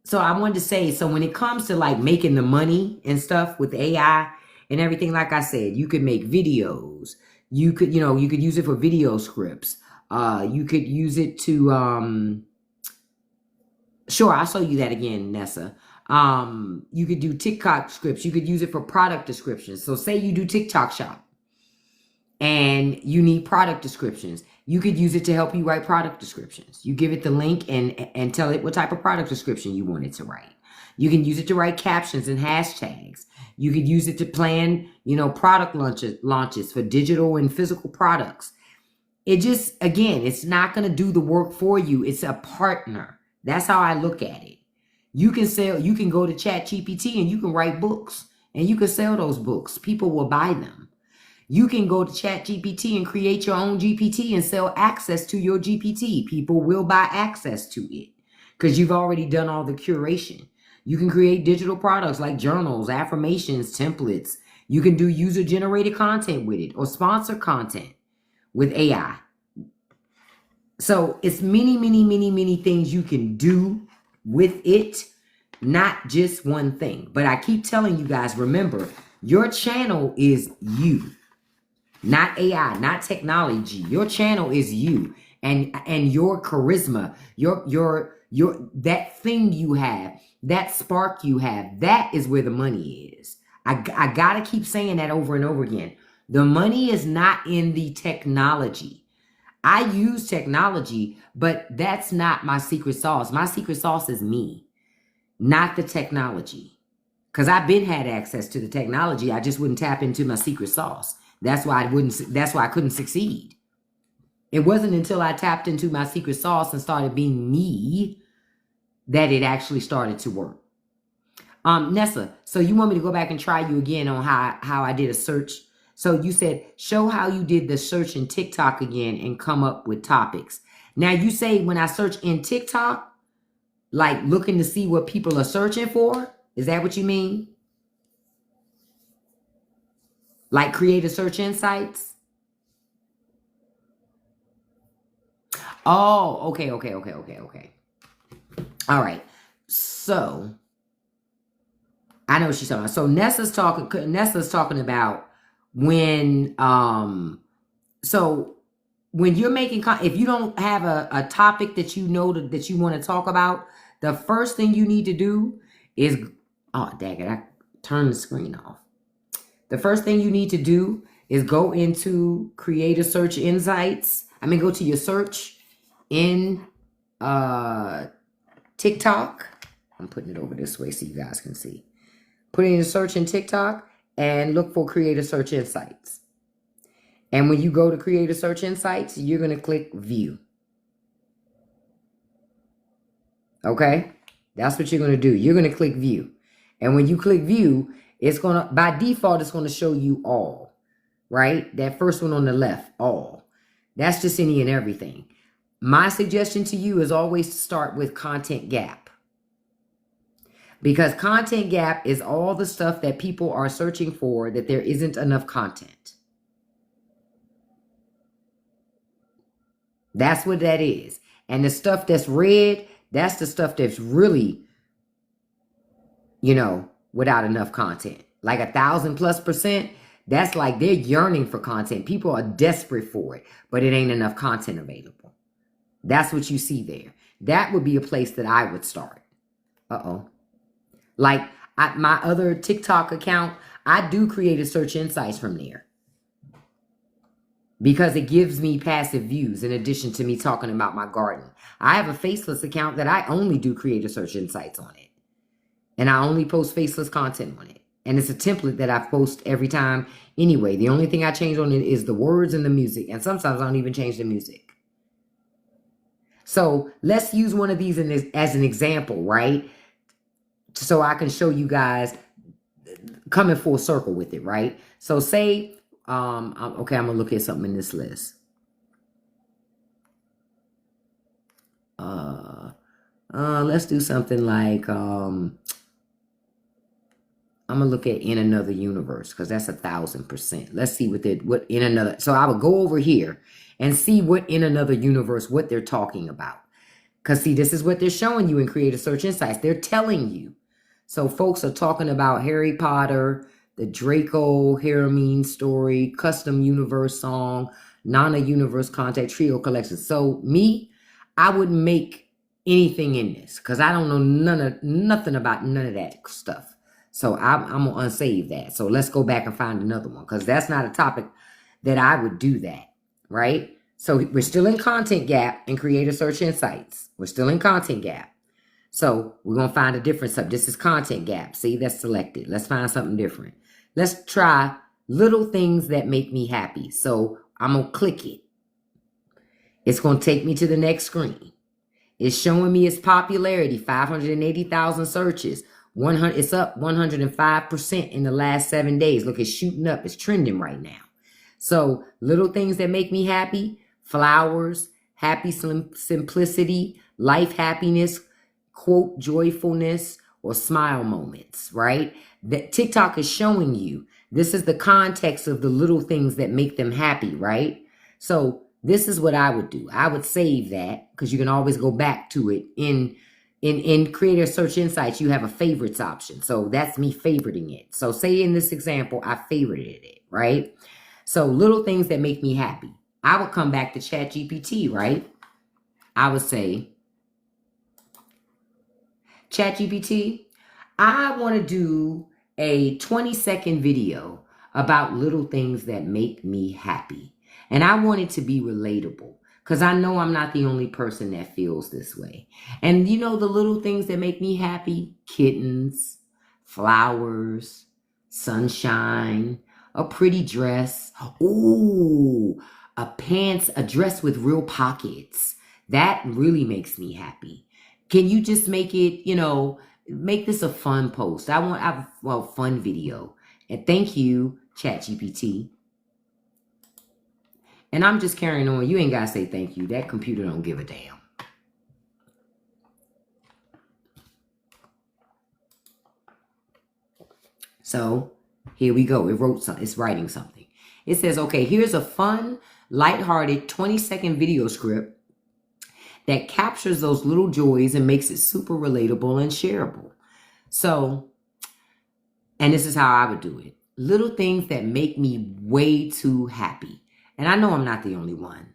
So I wanted to say, so when it comes to like making the money and stuff with AI and everything, like I said, you could make videos. You could, you could use it for video scripts. You could use it to, sure, I'll show you that again, Nessa. You could do TikTok scripts. You could use it for product descriptions. So say you do TikTok shop and you need product descriptions. You could use it to help you write product descriptions. You give it the link and tell it what type of product description you want it to write. You can use it to write captions and hashtags. You could use it to plan, product launches for digital and physical products. It just, again, it's not going to do the work for you. It's a partner. That's how I look at it. You can go to ChatGPT and you can write books and you can sell those books. People will buy them. You can go to ChatGPT and create your own GPT and sell access to your GPT. People will buy access to it because you've already done all the curation. You can create digital products like journals, affirmations, templates. You can do user-generated content with it or sponsor content with AI. So it's many, many, many, many things you can do with it, not just one thing. But I keep telling you guys, remember, your channel is you. Not AI, not technology. Your channel is you and your charisma, your that thing you have, that spark you have. That is where the money is. I gotta keep saying that over and over again. The money is not in the technology. I use technology, but that's not my secret sauce. My secret sauce is me, not the technology. Because I've been had access to the technology. I just wouldn't tap into my secret sauce. That's why I couldn't succeed. It wasn't until I tapped into my secret sauce and started being me that it actually started to work. Nessa, so you want me to go back and try you again on how I did a search? So you said, show how you did the search in TikTok again and come up with topics. Now you say when I search in TikTok, like looking to see what people are searching for? Is that what you mean? Like create a search insights? Oh, okay. All right. So I know what she's talking about. So Nessa's talking about when so when you're making if you don't have a topic that you know that you want to talk about, the first thing you need to do is dang it, I turned the screen off. The first thing you need to do is go into create a search insights. Go to your search in TikTok. I'm putting it over this way so you guys can see. Put in a search in TikTok and look for create a search insights. And when you go to create a search insights, you're going to click view. Okay? That's what you're going to do. You're going to click view. And when you click view, it's going to, by default, it's going to show you all, right? That first one on the left, all. That's just any and everything. My suggestion to you is always to start with content gap. Because content gap is all the stuff that people are searching for that there isn't enough content. That's what that is. And the stuff that's red, that's the stuff that's really, without enough content. Like 1,000+%, That's like they're yearning for content. People are desperate for it, but it ain't enough content available. That's what you see there. That would be a place that I would start. Uh-oh. Like my other TikTok account, I do create a search insights from there because it gives me passive views in addition to me talking about my garden. I have a faceless account that I only do creator search insights on it. And I only post faceless content on it. And it's a template that I post every time anyway. The only thing I change on it is the words and the music. And sometimes I don't even change the music. So let's use one of these as an example, right? So I can show you guys coming full circle with it, right? So say, okay, I'm going to look at something in this list. Let's do something like, I'm going to look at In Another Universe because that's 1,000%. Let's see what In Another. So I would go over here and see what In Another Universe, what they're talking about. Because see, this is what they're showing you in Creative Search Insights. They're telling you. So folks are talking about Harry Potter, the Draco Hermine story, Custom Universe song, Nana Universe Contact Trio Collection. So me, I wouldn't make anything in this because I don't know nothing about none of that stuff. So I'm going to unsave that. So let's go back and find another one because that's not a topic that I would do that, right? So we're still in Content Gap and Creator Search Insights. We're still in Content Gap. So we're going to find a different subject. This is Content Gap. See, that's selected. Let's find something different. Let's try little things that make me happy. So I'm going to click it. It's going to take me to the next screen. It's showing me its popularity, 580,000 searches. It's up 105% in the last 7 days. Look, it's shooting up. It's trending right now. So little things that make me happy, flowers, happy simplicity, life happiness, quote, joyfulness, or smile moments, right? That TikTok is showing you. This is the context of the little things that make them happy, right? So this is what I would do. I would save that because you can always go back to it in Creator Search Insights. You have a favorites option. So that's me favoriting it. So say in this example, I favorited it, right? So little things that make me happy. I would come back to ChatGPT, right? I would say, ChatGPT, I want to do a 20-second video about little things that make me happy. And I want it to be relatable because I know I'm not the only person that feels this way. And you know the little things that make me happy? Kittens, flowers, sunshine, a pretty dress. Ooh, a dress with real pockets. That really makes me happy. Can you just make it, make this a fun post? Fun video. And thank you, ChatGPT. And I'm just carrying on. You ain't got to say thank you. That computer don't give a damn. So here we go. It's writing something. It says, okay, here's a fun, lighthearted 20-second video script that captures those little joys and makes it super relatable and shareable. So, and this is how I would do it. Little things that make me way too happy. And I know I'm not the only one.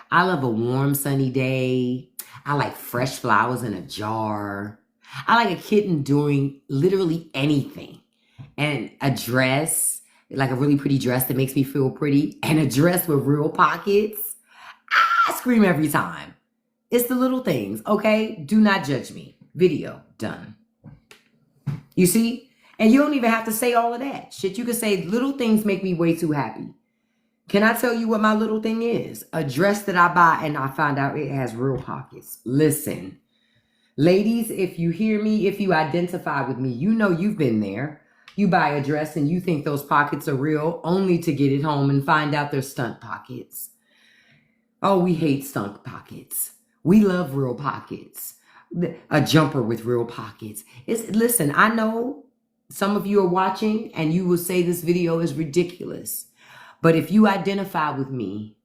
I love a warm, sunny day. I like fresh flowers in a jar. I like a kitten doing literally anything. And a dress, like a really pretty dress that makes me feel pretty. And a dress with real pockets. I scream every time. It's the little things, okay? Do not judge me. Video, done. You see? And you don't even have to say all of that. Shit, you can say little things make me way too happy. Can I tell you what my little thing is? A dress that I buy and I find out it has real pockets. Listen, ladies, if you hear me, if you identify with me, you know you've been there. You buy a dress and you think those pockets are real only to get it home and find out they're stunt pockets. Oh, we hate stunt pockets. We love real pockets. A jumper with real pockets. Listen, I know some of you are watching and you will say this video is ridiculous. But if you identify with me,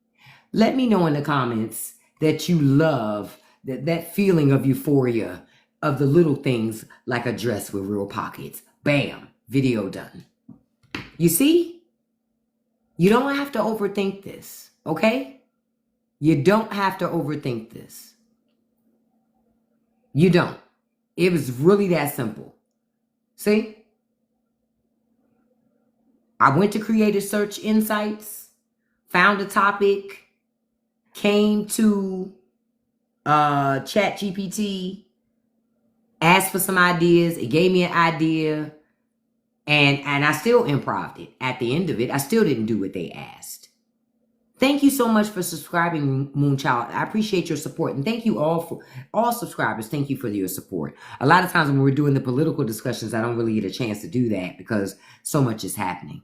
let me know in the comments that you love that feeling of euphoria of the little things like a dress with real pockets. Bam, video done. You see? You don't have to overthink this, okay? You don't have to overthink this. You don't. It was really that simple. See? I went to Creative Search Insights, found a topic, came to ChatGPT, asked for some ideas. It gave me an idea, and I still improv'd it. At the end of it, I still didn't do what they asked. Thank you so much for subscribing, Moonchild. I appreciate your support. And thank you all subscribers. Thank you for your support. A lot of times when we're doing the political discussions, I don't really get a chance to do that because so much is happening.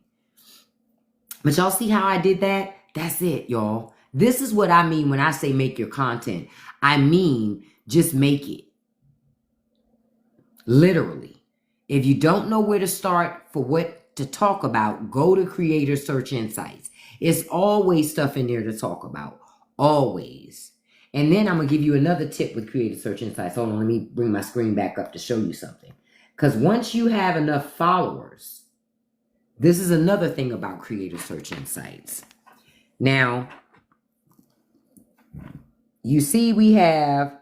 But y'all see how I did that? That's it, y'all. This is what I mean when I say make your content. I mean, just make it. Literally. If you don't know where to start for what to talk about, go to Creator Search Insights. It's always stuff in there to talk about. Always. And then I'm going to give you another tip with Creator Search Insights. Hold on, let me bring my screen back up to show you something. Because once you have enough followers, this is another thing about Creator Search Insights. Now, you see we have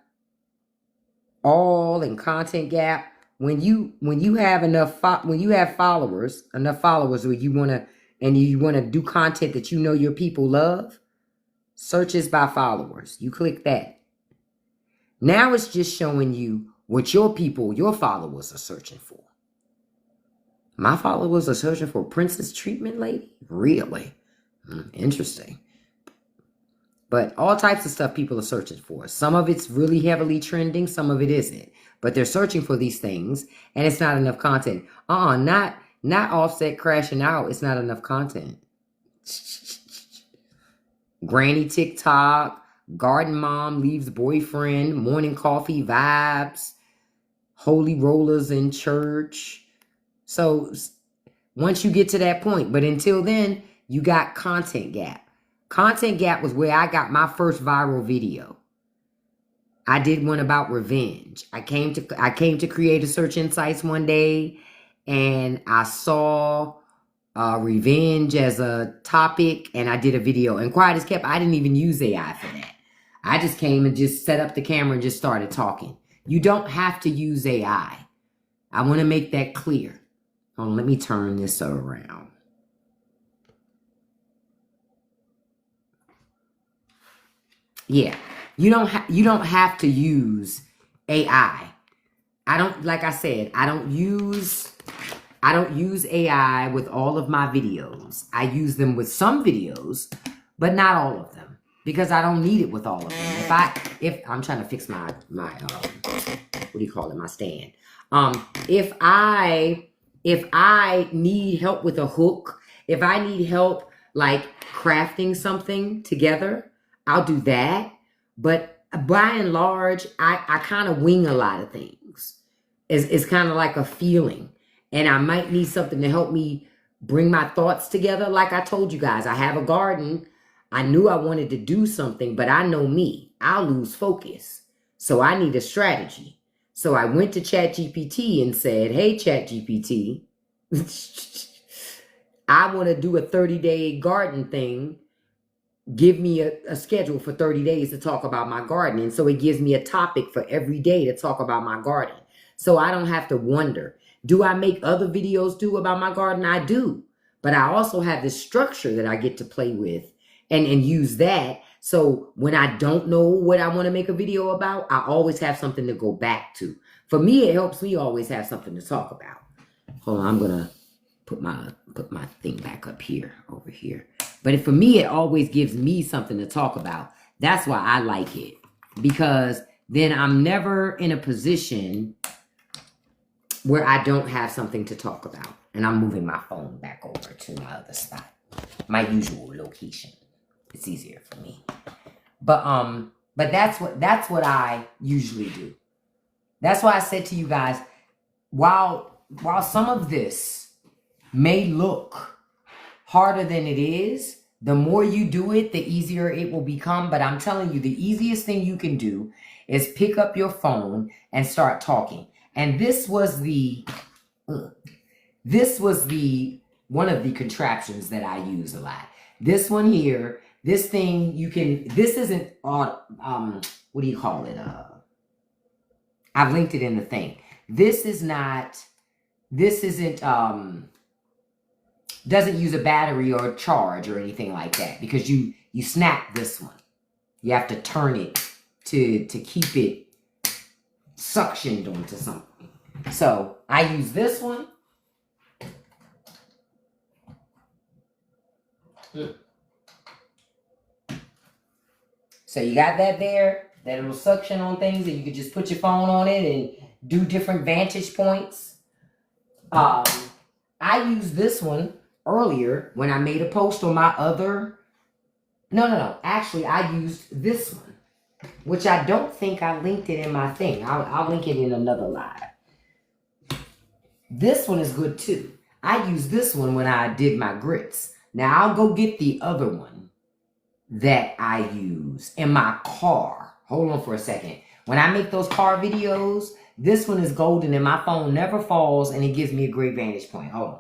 all in Content Gap. When you have enough followers where you want to do content that you know your people love, searches by followers. You click that. Now it's just showing you what your followers are searching for. My followers are searching for Princess Treatment Lady? Really? Interesting. But all types of stuff people are searching for. Some of it's really heavily trending. Some of it isn't. But they're searching for these things, and it's not enough content. Not Offset crashing out. It's not enough content. Granny TikTok, garden mom leaves boyfriend, morning coffee vibes, holy rollers in church. So once you get to that point, but until then, you got Content Gap. Content Gap was where I got my first viral video. I did one about revenge. I came to Creative Search Insights one day, and I saw revenge as a topic, and I did a video. And quiet as kept, I didn't even use AI for that. I just came and just set up the camera and just started talking. You don't have to use AI. I want to make that clear. Hold on, let me turn this around. Yeah. You don't have to use AI. Like I said, I don't use AI with all of my videos. I use them with some videos, but not all of them, because I don't need it with all of them. If I'm trying to fix my what do you call it? My stand. If I need help with a hook, if I need help like crafting something together, I'll do that. But by and large, I kind of wing a lot of things. It's kind of like a feeling. And I might need something to help me bring my thoughts together. Like I told you guys, I have a garden. I knew I wanted to do something, but I know me. I'll lose focus. So I need a strategy. So I went to ChatGPT and said, hey, ChatGPT, I want to do a 30-day garden thing. Give me a schedule for 30 days to talk about my gardening. So it gives me a topic for every day to talk about my garden. So I don't have to wonder, do I make other videos too about my garden? I do. But I also have this structure that I get to play with and use that. So when I don't know what I want to make a video about, I always have something to go back to. For me, it helps me always have something to talk about. Hold on, I'm going to put my thing back up here, over here. But for me, it always gives me something to talk about. That's why I like it. Because then I'm never in a position where I don't have something to talk about. And I'm moving my phone back over to my other spot. My usual location. It's easier for me. But that's what I usually do. That's why I said to you guys, while some of this may look harder than it is, the more you do it, the easier it will become. But I'm telling you, the easiest thing you can do is pick up your phone and start talking. And this was one of the contraptions that I use a lot. This one here, this thing you can, this isn't on, what do you call it? I've linked it in the thing. This is not, this isn't, doesn't use a battery or a charge or anything like that, because you snap this one. You have to turn it to keep it suctioned onto something. So I use this one. So you got that there, that it'll suction on things, and you can just put your phone on it and do different vantage points. I used this one earlier when I made a post on my other. No. Actually, I used this one, which I don't think I linked it in my thing. I'll link it in another live. This one is good too. I used this one when I did my grits. Now I'll go get the other one that I use in my car. Hold on for a second. When I make those car videos, this one is golden and my phone never falls, and it gives me a great vantage point. Hold on.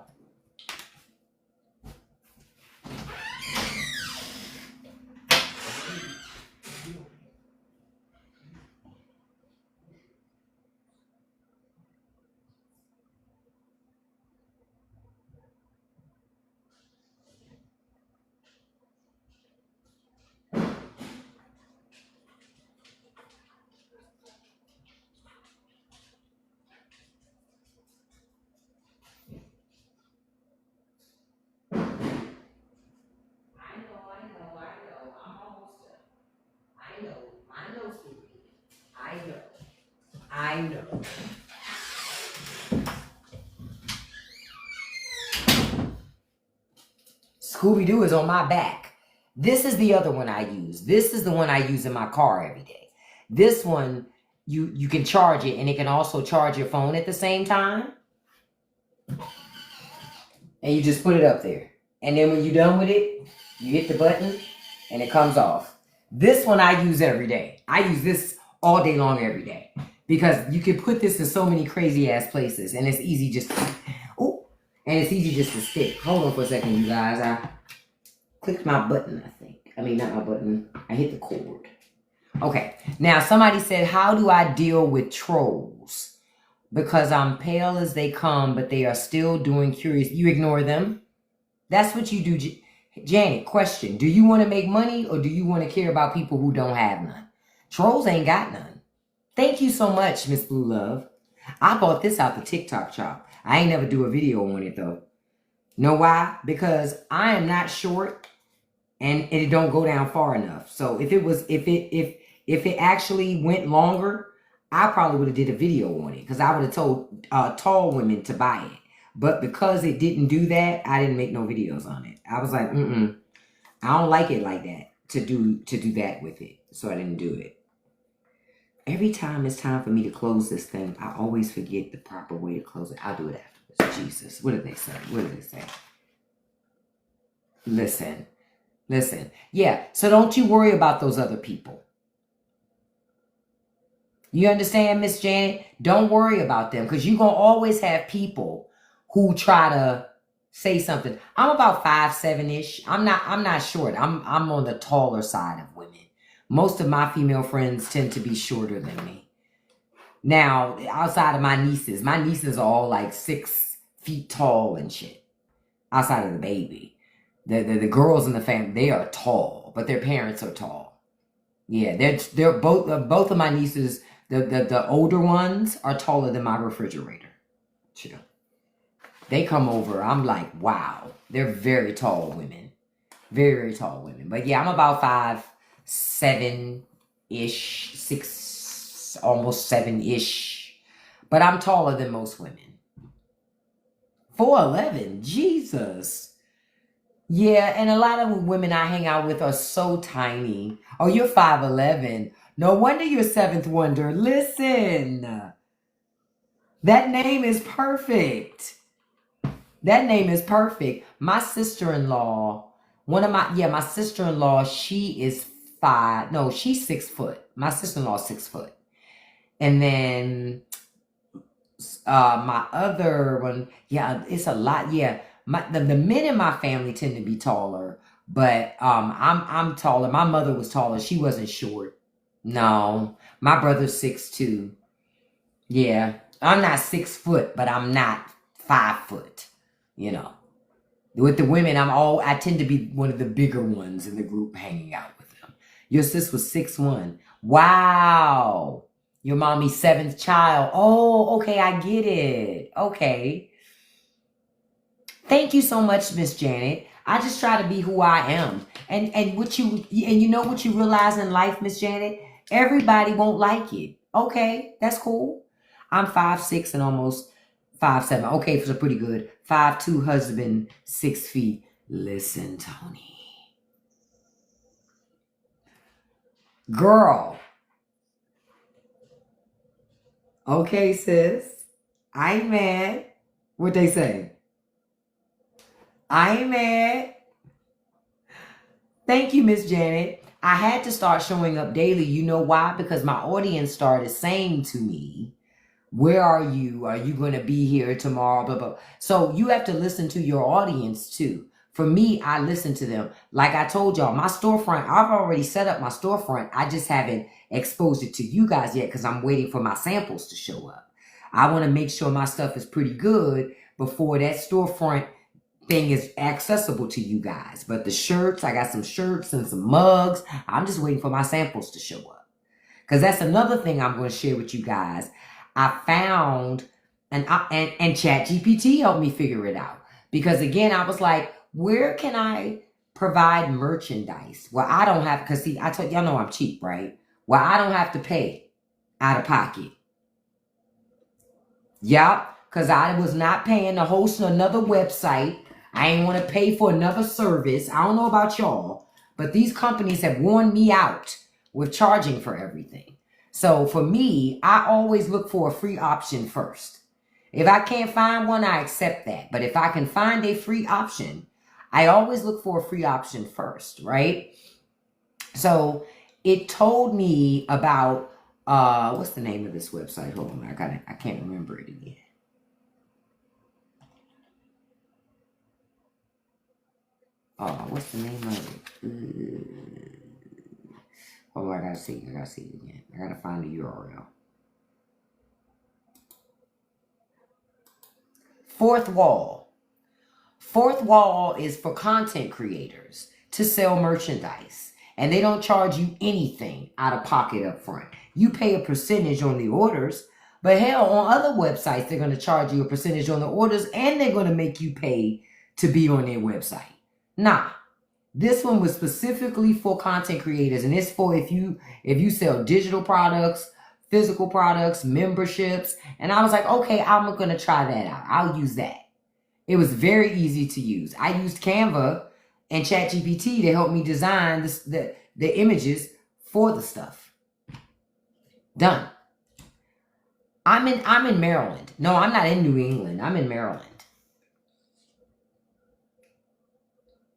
I know. Scooby-Doo is on my back. This is the other one I use. This is the one I use in my car every day. This one, you can charge it, and it can also charge your phone at the same time. And you just put it up there. And then when you're done with it, you hit the button, and it comes off. This one I use every day. I use this all day long every day. Because you can put this in so many crazy ass places, and it's easy just to, and it's easy just to stick. Hold on for a second, you guys. I clicked my button, I think. I mean, not my button. I hit the cord. Okay. Now, somebody said, how do I deal with trolls? Because I'm pale as they come, but they are still doing curious. You ignore them. That's what you do. Janet, question. Do you want to make money, or do you want to care about people who don't have none? Trolls ain't got none. Thank you so much, Miss Blue Love. I bought this out the TikTok shop. I ain't never do a video on it, though. Know why? Because I am not short, and it don't go down far enough. So if it actually went longer, I probably would have did a video on it, because I would have told tall women to buy it. But because it didn't do that, I didn't make no videos on it. I was like, I don't like it like that, to do that with it. So I didn't do it. Every time it's time for me to close this thing, I always forget the proper way to close it. I'll do it afterwards. Jesus. What did they say? What did they say? Listen. Yeah, so don't you worry about those other people. You understand, Miss Janet? Don't worry about them, because you're going to always have people who try to say something. I'm about 5'7"-ish. I'm not short. I'm on the taller side of women. Most of my female friends tend to be shorter than me. Now, outside of my nieces are all like 6 feet tall and shit. Outside of the baby. The girls in the family, they are tall, but their parents are tall. Yeah, they're both of my nieces, the older ones are taller than my refrigerator. Sure. They come over, I'm like, wow. They're very tall women. Very, very tall women. But yeah, I'm about 5'7"-ish, 6, almost 7-ish. But I'm taller than most women. 4'11", Jesus. Yeah, and a lot of women I hang out with are so tiny. Oh, you're 5'11". No wonder you're 7th wonder. Listen. That name is perfect. That name is perfect. My sister-in-law, my sister-in-law, she's 6 foot. My sister-in-law is 6 foot. And then my other one, yeah, it's a lot. Yeah, the men in my family tend to be taller, But I'm taller. My mother was taller. She wasn't short. No. My brother's 6'2". Yeah. I'm not 6 foot, but I'm not 5 foot. You know. With the women, I tend to be one of the bigger ones in the group hanging out with them. Your sis was 6'1". Wow. Your mommy's 7th child. Oh, okay, I get it. Okay. Thank you so much, Miss Janet. I just try to be who I am. And you know what you realize in life, Miss Janet? Everybody won't like it. Okay, that's cool. I'm 5'6" and almost 5'7". Okay, so pretty good. 5'2", husband, 6 feet. Listen, Tony. Girl. Okay, sis. I ain't mad. What they say? I ain't mad. Thank you, Miss Janet. I had to start showing up daily. You know why? Because my audience started saying to me, where are you? Are you going to be here tomorrow? Blah, blah. So you have to listen to your audience too. For me, I listen to them. Like I told y'all, my storefront, I've already set up my storefront. I just haven't exposed it to you guys yet because I'm waiting for my samples to show up. I want to make sure my stuff is pretty good before that storefront thing is accessible to you guys. But the shirts, I got some shirts and some mugs. I'm just waiting for my samples to show up. Because that's another thing I'm going to share with you guys. I found, and ChatGPT helped me figure it out. Because again, I was like, where can I provide merchandise? Well, I don't have, because see, I told y'all know I'm cheap, right? Well, I don't have to pay out of pocket. Yup, because I was not paying to host another website. I ain't want to pay for another service. I don't know about y'all, but these companies have worn me out with charging for everything. So for me, I always look for a free option first. If I can't find one, I accept that. But if I can find a free option, I always look for a free option first, right? So it told me about, what's the name of this website? Hold on, I can't remember it again. What's the name of it? Oh, I gotta see it again. I gotta find the URL. Fourth Wall. Fourth Wall is for content creators to sell merchandise. And they don't charge you anything out of pocket up front. You pay a percentage on the orders. But hell, on other websites, they're going to charge you a percentage on the orders. And they're going to make you pay to be on their website. Nah. This one was specifically for content creators. And it's for if you sell digital products, physical products, memberships. And I was like, okay, I'm going to try that out. I'll use that. It was very easy to use. I used Canva and ChatGPT to help me design the images for the stuff. Done. I'm in Maryland. No, I'm not in New England. I'm in Maryland.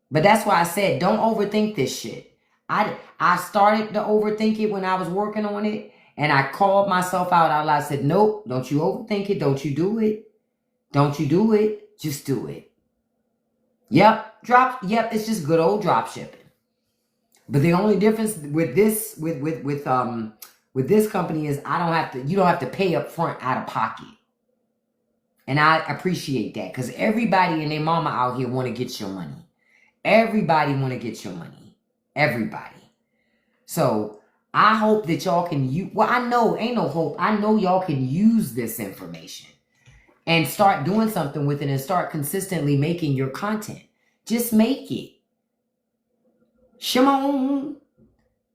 But that's why I said, don't overthink this shit. I started to overthink it when I was working on it. And I called myself out loud. I said, nope, don't you overthink it. Don't you do it. Don't you do it. Just do it. Yep. It's just good old drop shipping. But the only difference with this, with this company is you don't have to pay up front out of pocket. And I appreciate that because everybody and their mama out here want to get your money. Everybody want to get your money. Everybody. So I hope that y'all can use, well, I know, ain't no hope. I know y'all can use this information and start doing something with it and start consistently making your content. Just make it. Shimon.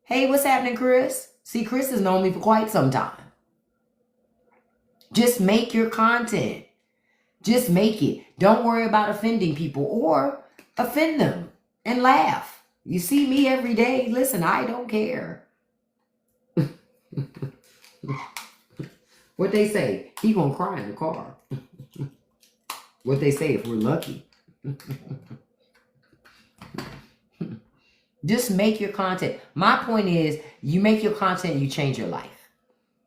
Hey, what's happening, Chris? See, Chris has known me for quite some time. Just make your content. Just make it. Don't worry about offending people or offend them and laugh. You see me every day. Listen, I don't care. What they say, he gonna cry in the car. What they say if we're lucky. Just make your content. My point is, you make your content, you change your life.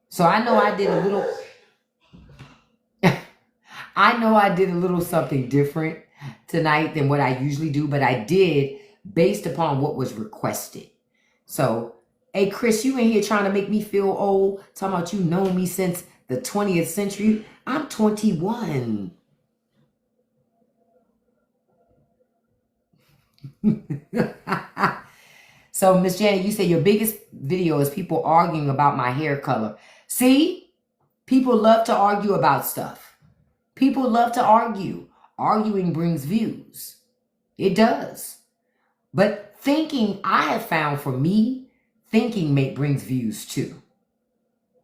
So I know I did a little something different tonight than what I usually do, but I did based upon what was requested. So, hey, Chris, you in here trying to make me feel old, talking about you know me since the 20th century. I'm 21. So, Miss Janet, you say your biggest video is people arguing about my hair color. See? People love to argue about stuff. People love to argue. Arguing brings views. It does. But thinking, I have found for me, thinking brings views too.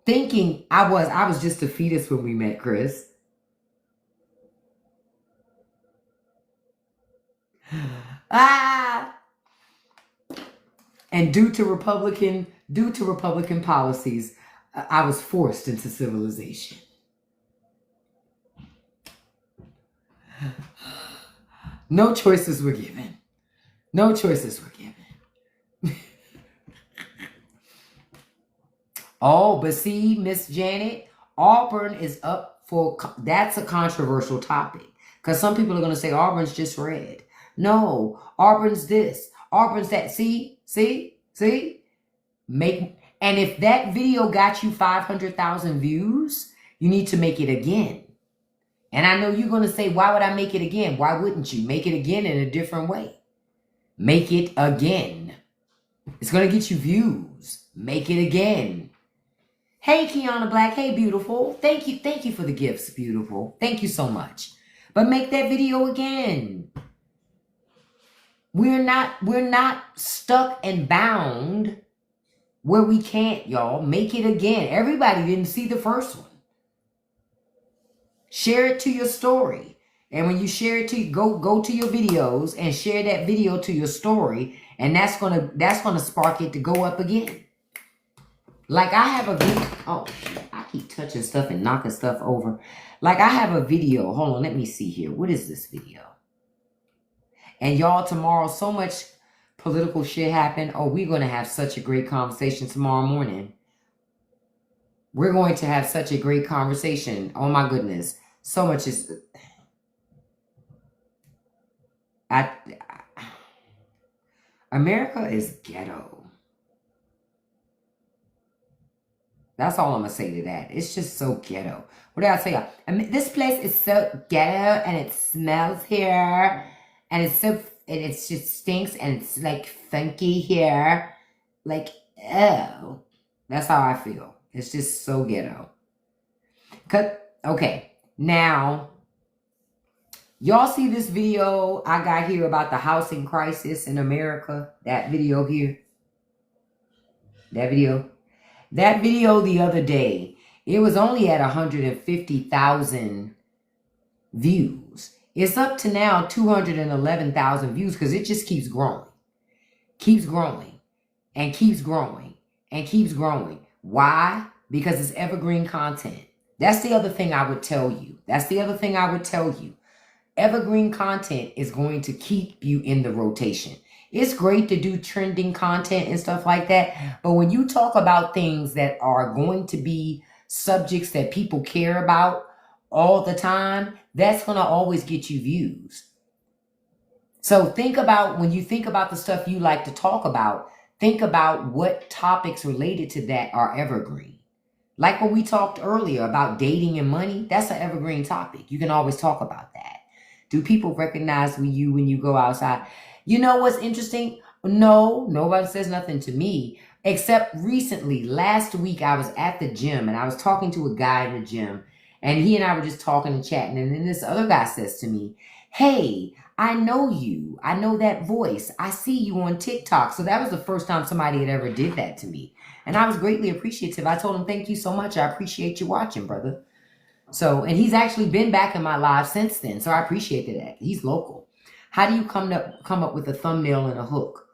Thinking, I was just a fetus when we met, Chris. And due to Republican policies, I was forced into civilization. No choices were given. No choices were given. Oh, but see, Miss Janet, Auburn is up for, that's a controversial topic. Because some people are going to say Auburn's just red. No, Auburn's this, Auburn's that. See? And if that video got you 500,000 views, you need to make it again. And I know you're going to say, why would I make it again? Why wouldn't you? Make it again in a different way. Make it again. It's going to get you views. Make it again. Hey, Kiana Black. Hey, beautiful. Thank you for the gifts, beautiful. Thank you so much. But make that video again. We're not stuck and bound where we can't, y'all. Make it again. Everybody didn't see the first one. Share it to your story. And when you share it to, go to your videos and share that video to your story. And that's gonna spark it to go up again. Like I have a video. Oh, I keep touching stuff and knocking stuff over. Like I have a video. Hold on, let me see here. What is this video? And y'all, tomorrow, so much political shit happened. Oh, we're going to have such a great conversation tomorrow morning. We're going to have such a great conversation. Oh, my goodness. So much is... America is ghetto. That's all I'm going to say to that. It's just so ghetto. What did I tell you? I mean, this place is so ghetto and it smells here. And it's so, and it just stinks and it's like funky here. Like, oh. That's how I feel. It's just so ghetto. Okay. Now, y'all see this video I got here about the housing crisis in America? That video here? That video? That video the other day, it was only at 150,000 views. It's up to now 211,000 views because it just keeps growing. Keeps growing. And keeps growing. And keeps growing. Why? Because it's evergreen content. That's the other thing I would tell you. Evergreen content is going to keep you in the rotation. It's great to do trending content and stuff like that. But when you talk about things that are going to be subjects that people care about all the time, that's going to always get you views. So think about, when you think about the stuff you like to talk about, think about what topics related to that are evergreen. Like what we talked earlier about dating and money, that's an evergreen topic. You can always talk about that. Do people recognize when you go outside? You know what's interesting? No, nobody says nothing to me. Except recently, last week, I was at the gym and I was talking to a guy in the gym. And he and I were just talking and chatting. And then this other guy says to me, hey, I know you. I know that voice. I see you on TikTok. So that was the first time somebody had ever did that to me. And I was greatly appreciative. I told him, thank you so much. I appreciate you watching, brother. So, and he's actually been back in my live since then. So I appreciated that. He's local. How do you come up with a thumbnail and a hook?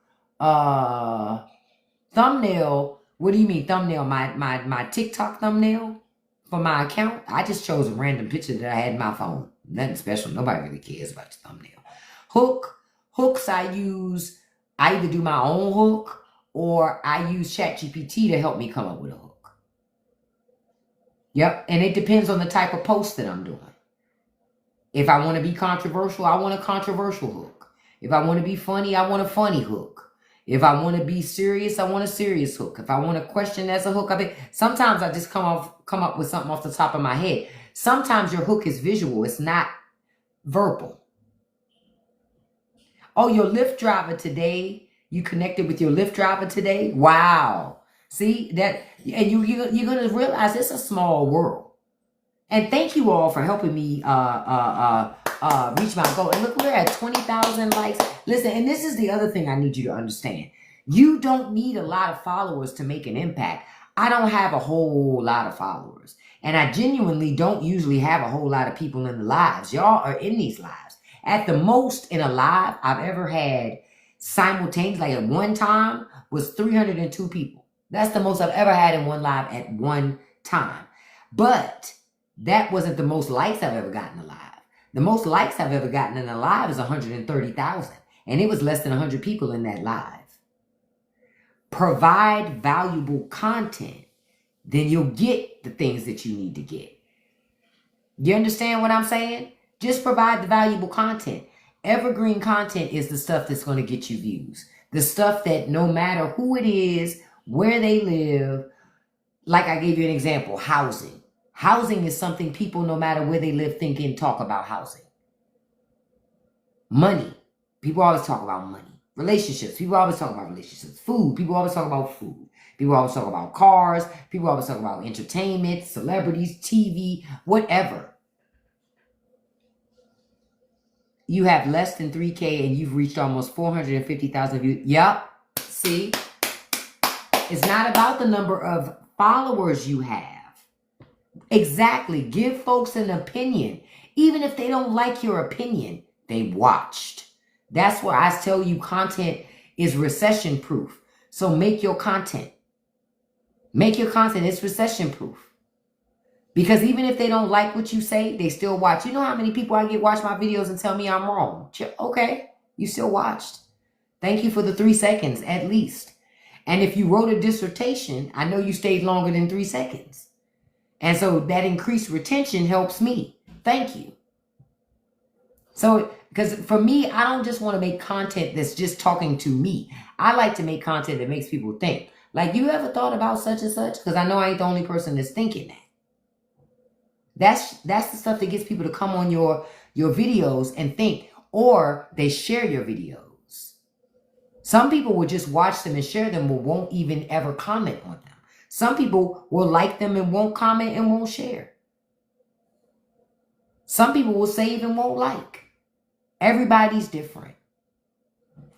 Thumbnail, what do you mean thumbnail? My TikTok thumbnail? For my account, I just chose a random picture that I had in my phone. Nothing special. Nobody really cares about the thumbnail. Hooks I either do my own hook or I use ChatGPT to help me come up with a hook. Yep. And it depends on the type of post that I'm doing. If I want to be controversial, I want a controversial hook. If I want to be funny, I want a funny hook. If I want to be serious, I want a serious hook. If I want a question, that's a hook. I think sometimes I just come up with something off the top of my head. Sometimes your hook is visual. It's not verbal. Oh, your Lyft driver today. You connected with your Lyft driver today. Wow. See that, and you're gonna realize it's a small world. And thank you all for helping me reach my goal. And look, we're at 20,000 likes. Listen, and this is the other thing I need you to understand. You don't need a lot of followers to make an impact. I don't have a whole lot of followers. And I genuinely don't usually have a whole lot of people in the lives. Y'all are in these lives. At the most in a live I've ever had simultaneously, like at one time, was 302 people. That's the most I've ever had in one live at one time. But that wasn't the most likes I've ever gotten alive. The most likes I've ever gotten in a live is 130,000. And it was less than 100 people in that live. Provide valuable content, then you'll get the things that you need to get. You understand what I'm saying? Just provide the valuable content. Evergreen content is the stuff that's going to get you views. The stuff that no matter who it is, where they live, like I gave you an example, housing. Housing is something people, no matter where they live, think and talk about housing. Money. People always talk about money. Relationships. People always talk about relationships. Food. People always talk about food. People always talk about cars. People always talk about entertainment, celebrities, TV, whatever. You have less than 3K and you've reached almost 450,000 views. Yep. See? It's not about the number of followers you have. Exactly. Give folks an opinion. Even if they don't like your opinion, they watched. That's why I tell you content is recession proof. So make your content. Make your content. It's recession proof. Because even if they don't like what you say, they still watch. You know how many people I get watch my videos and tell me I'm wrong? Okay, you still watched. Thank you for the 3 seconds at least. And if you wrote a dissertation, I know you stayed longer than 3 seconds. And so that increased retention helps me. Thank you. So, because for me, I don't just want to make content that's just talking to me. I like to make content that makes people think. Like, you ever thought about such and such? Because I know I ain't the only person that's thinking that. That's the stuff that gets people to come on your videos and think, or they share your videos. Some people will just watch them and share them, but won't even ever comment on them. Some people will like them and won't comment and won't share. Some people will save and won't like. Everybody's different.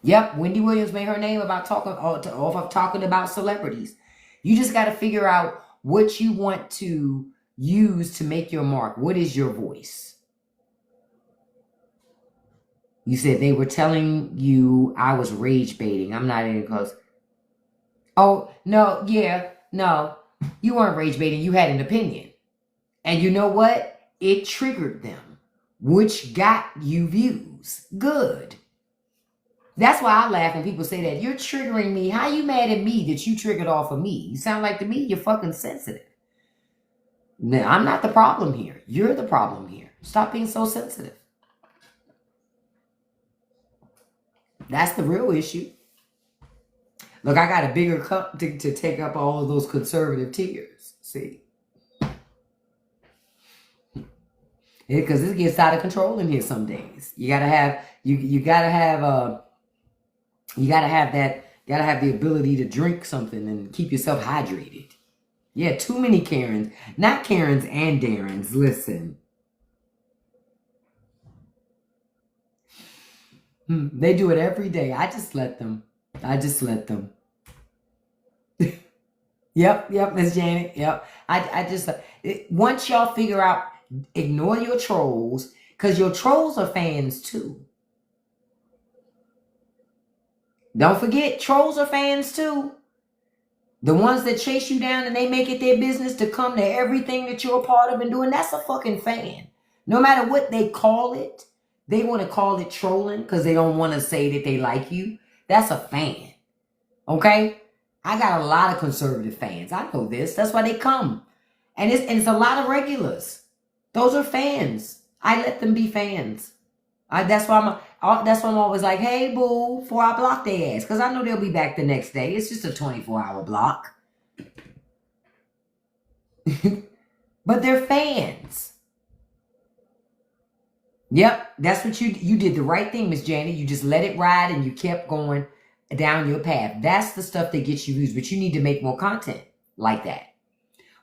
Yep, Wendy Williams made her name about talking about celebrities. You just got to figure out what you want to use to make your mark. What is your voice? You said they were telling you I was rage baiting. I'm not even close. Oh, no, yeah, no. You weren't rage baiting. You had an opinion. And you know what? It triggered them, which got you views. Good. That's why I laugh when people say that. You're triggering me. How you mad at me that you triggered off of me? You sound like to me you're fucking sensitive. Now, I'm not the problem here. You're the problem here. Stop being so sensitive. That's the real issue. Look, I got a bigger cup to take up all of those conservative tears. See? Because this gets out of control in here some days. You gotta have the ability to drink something and keep yourself hydrated. Yeah, too many Karens. Not Karens and Darrens. Listen. They do it every day. I just let them. Yep, Miss Janet. Yep. Once y'all figure out, ignore your trolls, because your trolls are fans too. Don't forget, trolls are fans too. The ones that chase you down and they make it their business to come to everything that you're a part of and doing, that's a fucking fan. No matter what they call it, they want to call it trolling because they don't want to say that they like you. That's a fan. Okay? I got a lot of conservative fans. I know this. That's why they come. And it's a lot of regulars. Those are fans. I let them be fans. That's why That's why I'm always like, hey, boo, before I block their ass. Because I know they'll be back the next day. It's just a 24-hour block. But they're fans. Yep, that's what you did the right thing, Miss Janet. You just let it ride and you kept going down your path. That's the stuff that gets you views. But you need to make more content like that.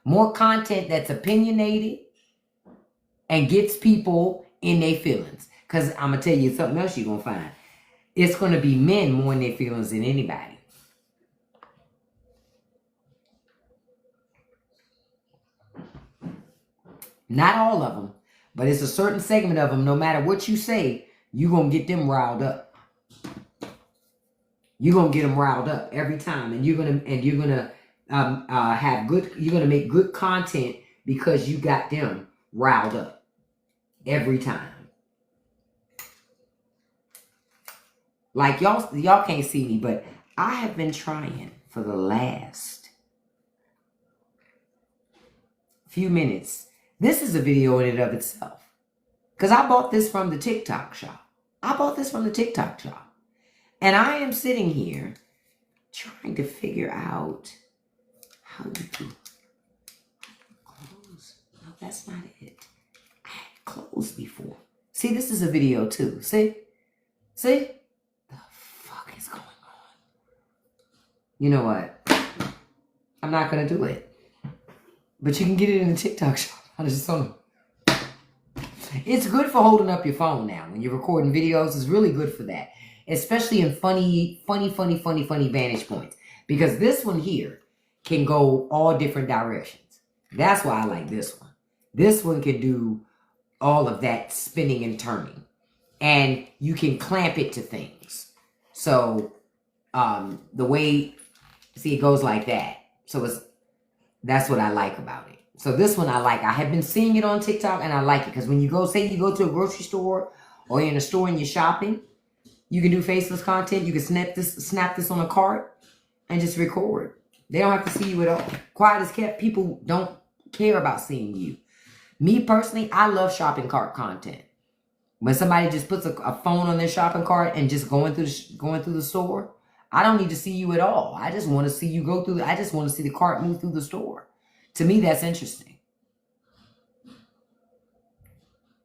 More content that's opinionated and gets people in their feelings. Because I'm going to tell you something else you're going to find. It's going to be men more in their feelings than anybody. Not all of them, but it's a certain segment of them. No matter what you say, you're going to get them riled up. You're going to get them riled up every time. And you're going to you're going to make good content because you got them riled up every time. Like y'all can't see me, but I have been trying for the last few minutes. This is a video in and of itself. Because I bought this from the TikTok shop. And I am sitting here trying to figure out how to do clothes. No, that's not it. I had clothes before. See, this is a video too. See? The fuck is going on? You know what? I'm not going to do it. But you can get it in the TikTok shop. I just don't know. It's good for holding up your phone now. When you're recording videos, it's really good for that. Especially in funny vantage points. Because this one here can go all different directions. That's why I like this one. This one can do all of that spinning and turning. And you can clamp it to things. So, the way, see, it goes like that. So that's what I like about it. So this one I like. I have been seeing it on TikTok and I like it. Because when you go, say you go to a grocery store or you're in a store and you're shopping, you can do faceless content. You can snap this on a cart and just record. They don't have to see you at all. Quiet as kept. People don't care about seeing you. Me personally, I love shopping cart content. When somebody just puts a phone on their shopping cart and just going through the store, I don't need to see you at all. I just want to see you go through. I just want to see the cart move through the store. To me, that's interesting.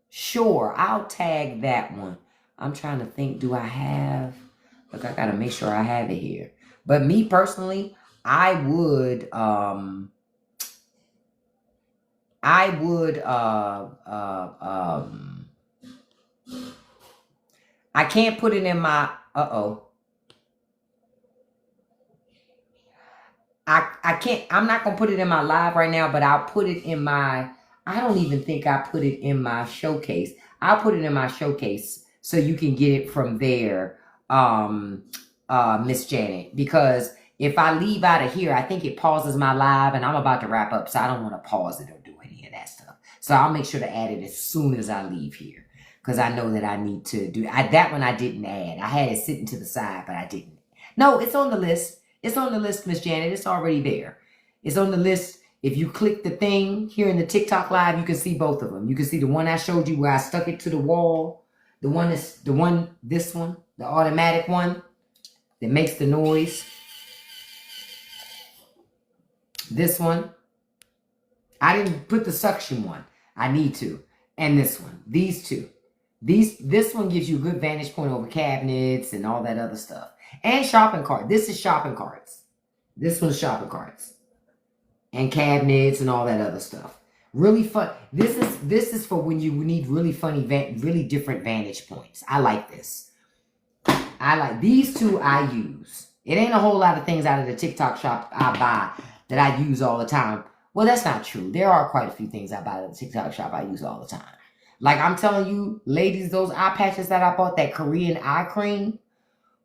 Sure, I'll tag that one. I'm trying to think, do I have... Look, I got to make sure I have it here. But me personally, I can't put it in my... I can't, I'm not going to put it in my live right now, but I'll put it in my, I don't even think I put it in my showcase. I'll put it in my showcase so you can get it from there, Miss Janet. Because if I leave out of here, I think it pauses my live and I'm about to wrap up. So I don't want to pause it or do any of that stuff. So I'll make sure to add it as soon as I leave here. Because I know that I need to do, that one I didn't add. I had it sitting to the side, but I didn't. No, it's on the list. It's on the list, Miss Janet. It's already there. It's on the list. If you click the thing here in the TikTok live, you can see both of them. You can see the one I showed you where I stuck it to the wall. This one, the automatic one that makes the noise. This one. I didn't put the suction one. I need to. And this one. These two. This one gives you a good vantage point over cabinets and all that other stuff. And shopping cart. This is shopping carts. This one's shopping carts. And cabinets and all that other stuff. Really fun. This is for when you need really funny, really different vantage points. I like this. I like these two I use. It ain't a whole lot of things out of the TikTok shop I buy that I use all the time. Well, that's not true. There are quite a few things I buy at the TikTok shop I use all the time. Like I'm telling you, ladies, those eye patches that I bought, that Korean eye cream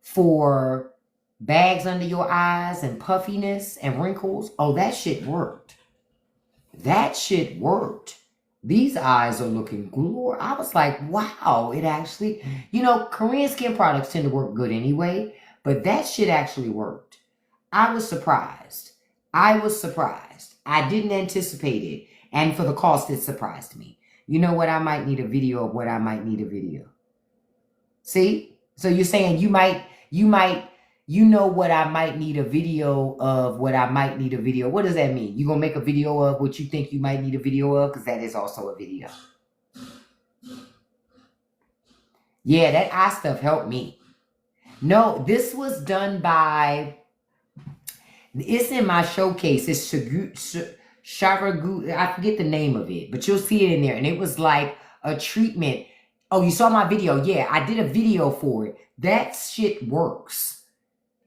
for bags under your eyes and puffiness and wrinkles. Oh, that shit worked. That shit worked. These eyes are looking glorious. I was like, wow, it actually, Korean skin products tend to work good anyway, but that shit actually worked. I was surprised. I didn't anticipate it. And for the cost, it surprised me. You know what? I might need a video of what I might need a video. See? So you're saying you know what I might need a video of, what I might need a video. What does that mean? You gonna make a video of what you think you might need a video of? Because that is also a video. Yeah, that eye stuff helped me. No, this was done by, it's in my showcase. It's Sharagu, I forget the name of it, but you'll see it in there. And it was like a treatment. Oh, you saw my video? Yeah, I did a video for it. That shit works.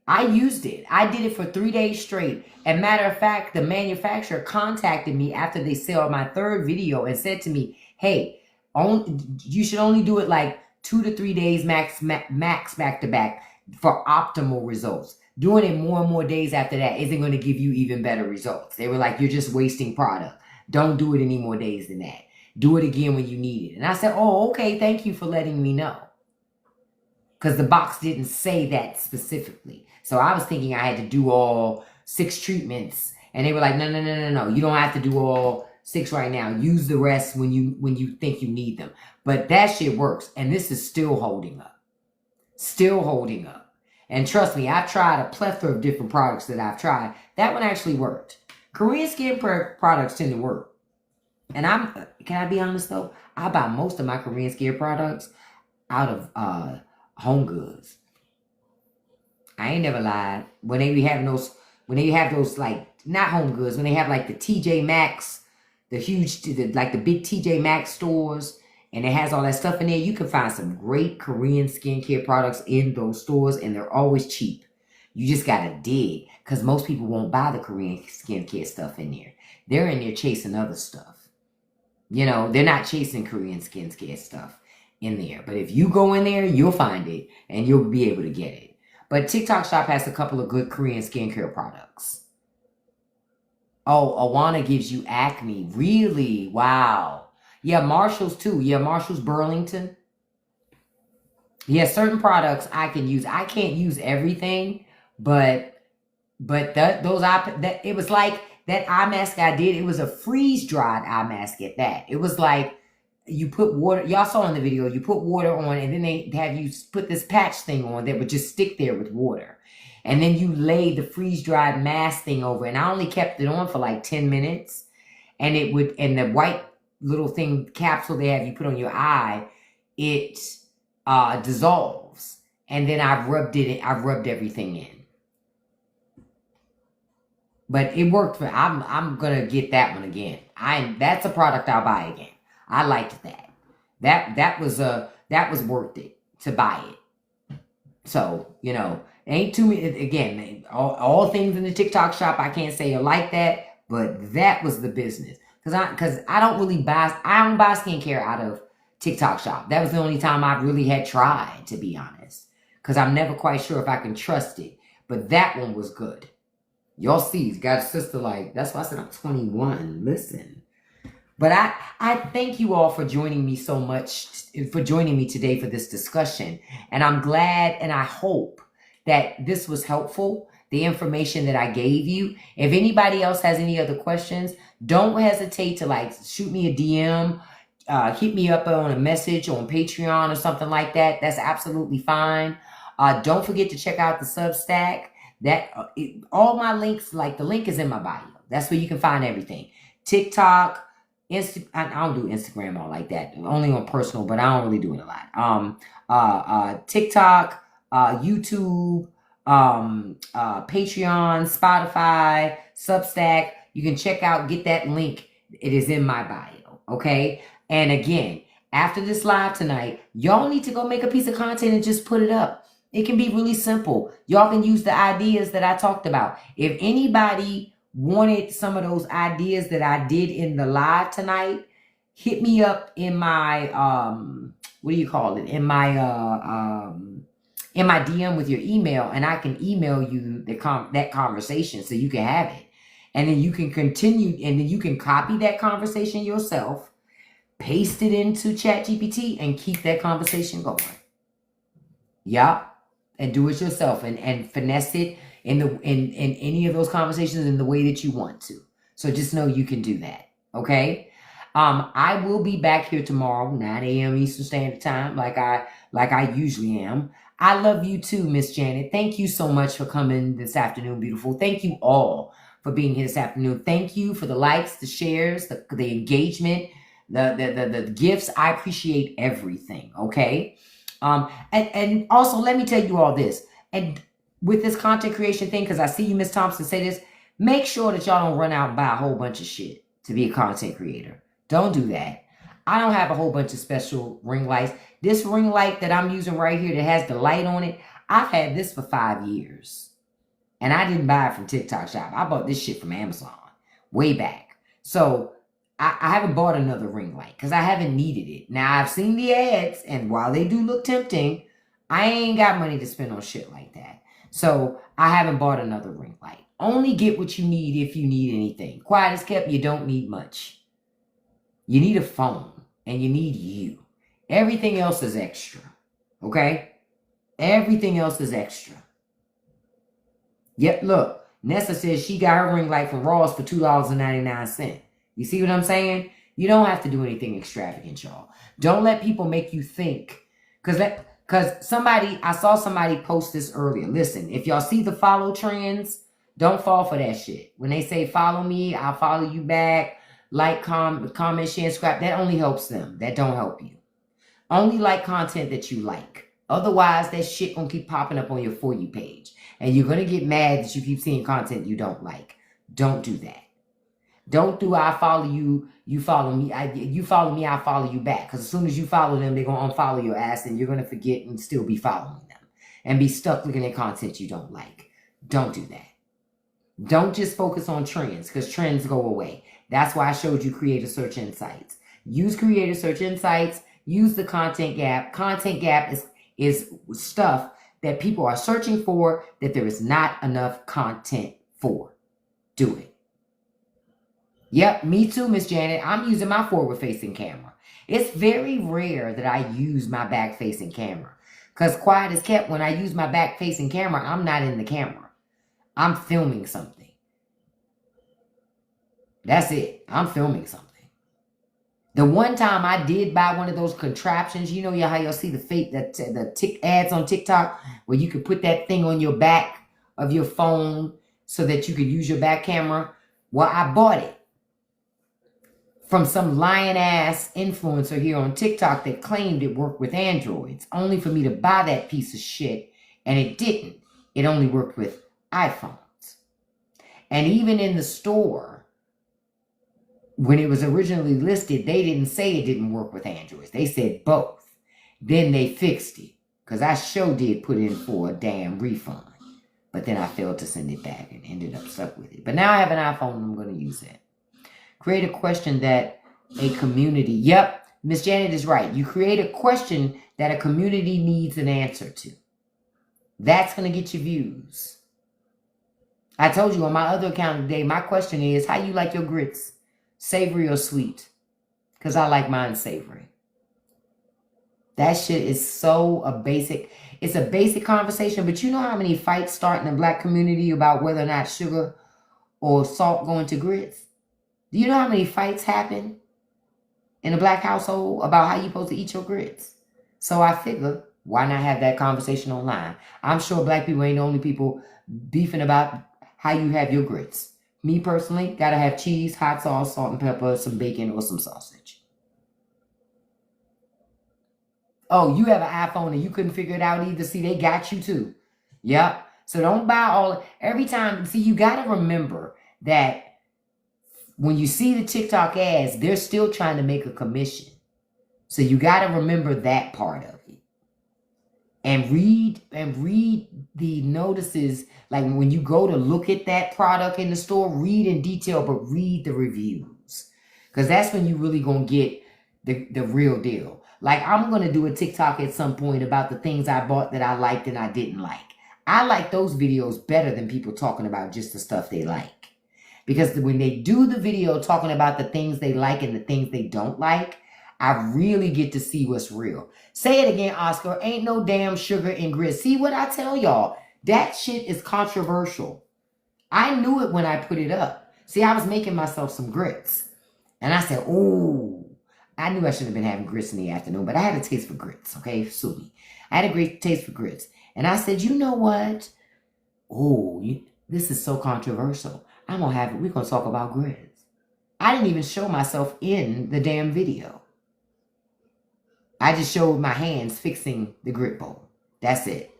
I used it. I did it for 3 days straight. And matter of fact, the manufacturer contacted me after they saw my third video and said to me, hey, you should only do it like 2 to 3 days max back to back for optimal results. Doing it more and more days after that isn't going to give you even better results. They were like, you're just wasting product. Don't do it any more days than that. Do it again when you need it. And I said, oh, okay, thank you for letting me know. Because the box didn't say that specifically. So I was thinking I had to do all 6 treatments. And they were like, no. You don't have to do all 6 right now. Use the rest when you think you need them. But that shit works. And this is still holding up. Still holding up. And trust me, I've tried a plethora of different products that I've tried. That one actually worked. Korean skin products tend to work. And can I be honest though? I buy most of my Korean skin products out of Home Goods. I ain't never lied. When they have those like, not Home Goods, when they have like the TJ Maxx, the big TJ Maxx stores, and it has all that stuff in there, you can find some great Korean skincare products in those stores, and they're always cheap. You just gotta dig, because most people won't buy the Korean skincare stuff in there. They're in there chasing other stuff. You know, they're not chasing Korean skincare stuff in there. But if you go in there, you'll find it, and you'll be able to get it. But TikTok Shop has a couple of good Korean skincare products. Oh, Awana gives you acne. Really? Wow. Yeah, Marshall's too. Yeah, Marshall's Burlington. Yeah, certain products I can use. I can't use everything, but it was like that eye mask I did. It was a freeze-dried eye mask at that. It was like you put water. Y'all saw in the video. You put water on, and then they have you put this patch thing on that would just stick there with water. And then you lay the freeze-dried mask thing over. And I only kept it on for like 10 minutes. And the white little thing capsule they have you put on your eye, it dissolves. And then I've rubbed everything in. But it worked for, I'm gonna get that one again. That's a product I'll buy again. I liked that. That was worth it to buy it. So, you know, ain't too many, again, all things in the TikTok shop I can't say are like that, but that was the business. Because I don't buy skincare out of TikTok shop. That was the only time I really had tried, to be honest. Because I'm never quite sure if I can trust it. But that one was good. Y'all see, got a sister like, that's why I said I'm 21. Listen. But I thank you all for joining me so much, for joining me today for this discussion. And I'm glad and I hope that this was helpful, the information that I gave you. If anybody else has any other questions, don't hesitate to shoot me a DM, hit me up on a message on Patreon or something like that. That's absolutely fine. Don't forget to check out the Substack. All my links, the link is in my bio. That's where you can find everything. TikTok, I don't do Instagram all like that. Only on personal, but I don't really do it a lot. TikTok, YouTube, Patreon, Spotify, Substack. You can get that link. It is in my bio, okay? And again, after this live tonight, y'all need to go make a piece of content and just put it up. It can be really simple. Y'all can use the ideas that I talked about. If anybody wanted some of those ideas that I did in the live tonight, hit me up in my, in my DM with your email, and I can email you that conversation so you can have it. And then you can continue, and then you can copy that conversation yourself, paste it into ChatGPT, and keep that conversation going. Yup. And do it yourself and finesse it in any of those conversations in the way that you want to. So just know you can do that. Okay? I will be back here tomorrow, 9 a.m. Eastern Standard Time, like I usually am. I love you too, Miss Janet. Thank you so much for coming this afternoon, beautiful. Thank you all for being here this afternoon. Thank you for the likes, the shares, the engagement, the gifts. I appreciate everything. Okay. And also let me tell you all this. And with this content creation thing, because I see you, Miss Thompson, say this, make sure that y'all don't run out and buy a whole bunch of shit to be a content creator. Don't do that. I don't have a whole bunch of special ring lights. This ring light that I'm using right here that has the light on it, I've had this for 5 years. And I didn't buy it from TikTok Shop. I bought this shit from Amazon way back. So I haven't bought another ring light because I haven't needed it. Now, I've seen the ads, and while they do look tempting, I ain't got money to spend on shit like that. So I haven't bought another ring light. Only get what you need if you need anything. Quiet as kept, you don't need much. You need a phone, and you need you. Everything else is extra. Okay? Everything else is extra. Yep, look. Nessa says she got her ring light from Ross for $2.99. You see what I'm saying? You don't have to do anything extravagant, y'all. Don't let people make you think. Because I saw somebody post this earlier. Listen, if y'all see the follow trends, don't fall for that shit. When they say follow me, I'll follow you back. Like, comment, share, and subscribe. That only helps them. That don't help you. Only like content that you like. Otherwise, that shit gonna keep popping up on your For You page. And you're gonna get mad that you keep seeing content you don't like. Don't do that. Don't do I follow you, you follow me. You follow me, I follow you back. Because as soon as you follow them, they're gonna unfollow your ass and you're gonna forget and still be following them. And be stuck looking at content you don't like. Don't do that. Don't just focus on trends, because trends go away. That's why I showed you Creator Search Insights. Use Creator Search Insights. Use the Content Gap. Content Gap is stuff that people are searching for that there is not enough content for. Do it. Yep, me too, Miss Janet. I'm using my forward-facing camera. It's very rare that I use my back-facing camera. Because quiet as kept, when I use my back-facing camera, I'm not in the camera. I'm filming something. That's it. I'm filming something. The one time I did buy one of those contraptions, you know how y'all see the fake the ads on TikTok where you could put that thing on your back of your phone so that you could use your back camera? Well, I bought it from some lying ass influencer here on TikTok that claimed it worked with Androids, only for me to buy that piece of shit, and it didn't. It only worked with iPhones. And even in the store, when it was originally listed, they didn't say it didn't work with Androids. They said both. Then they fixed it, because I sure did put in for a damn refund. But then I failed to send it back and ended up stuck with it. But now I have an iPhone and I'm going to use it. Create a question that a community... Yep, Miss Janet is right. You create a question that a community needs an answer to. That's going to get you views. I told you on my other account today, my question is, how you like your grits? Savory or sweet? Because I like mine savory. That shit is so a basic... It's a basic conversation, but you know how many fights start in the black community about whether or not sugar or salt go into grits? Do you know how many fights happen in a black household about how you're supposed to eat your grits? So I figure, why not have that conversation online? I'm sure black people ain't the only people beefing about how you have your grits. Me personally, gotta have cheese, hot sauce, salt and pepper, some bacon, or some sausage. Oh, you have an iPhone and you couldn't figure it out either. See, they got you too. Yep. So don't buy all... Every time... See, you gotta remember that when you see the TikTok ads, they're still trying to make a commission. So you got to remember that part of it. And read the notices. Like when you go to look at that product in the store, read in detail, but read the reviews. Because that's when you really going to get the real deal. Like I'm going to do a TikTok at some point about the things I bought that I liked and I didn't like. I like those videos better than people talking about just the stuff they like. Because when they do the video talking about the things they like and the things they don't like, I really get to see what's real. Say it again, Oscar. Ain't no damn sugar in grits. See what I tell y'all? That shit is controversial. I knew it when I put it up. See, I was making myself some grits. And I said, oh, I knew I shouldn't have been having grits in the afternoon, but I had a taste for grits, okay? Sue me. I had a great taste for grits. And I said, you know what? Oh, this is so controversial. I'm going to have it. We're going to talk about grits. I didn't even show myself in the damn video. I just showed my hands fixing the grit bowl. That's it.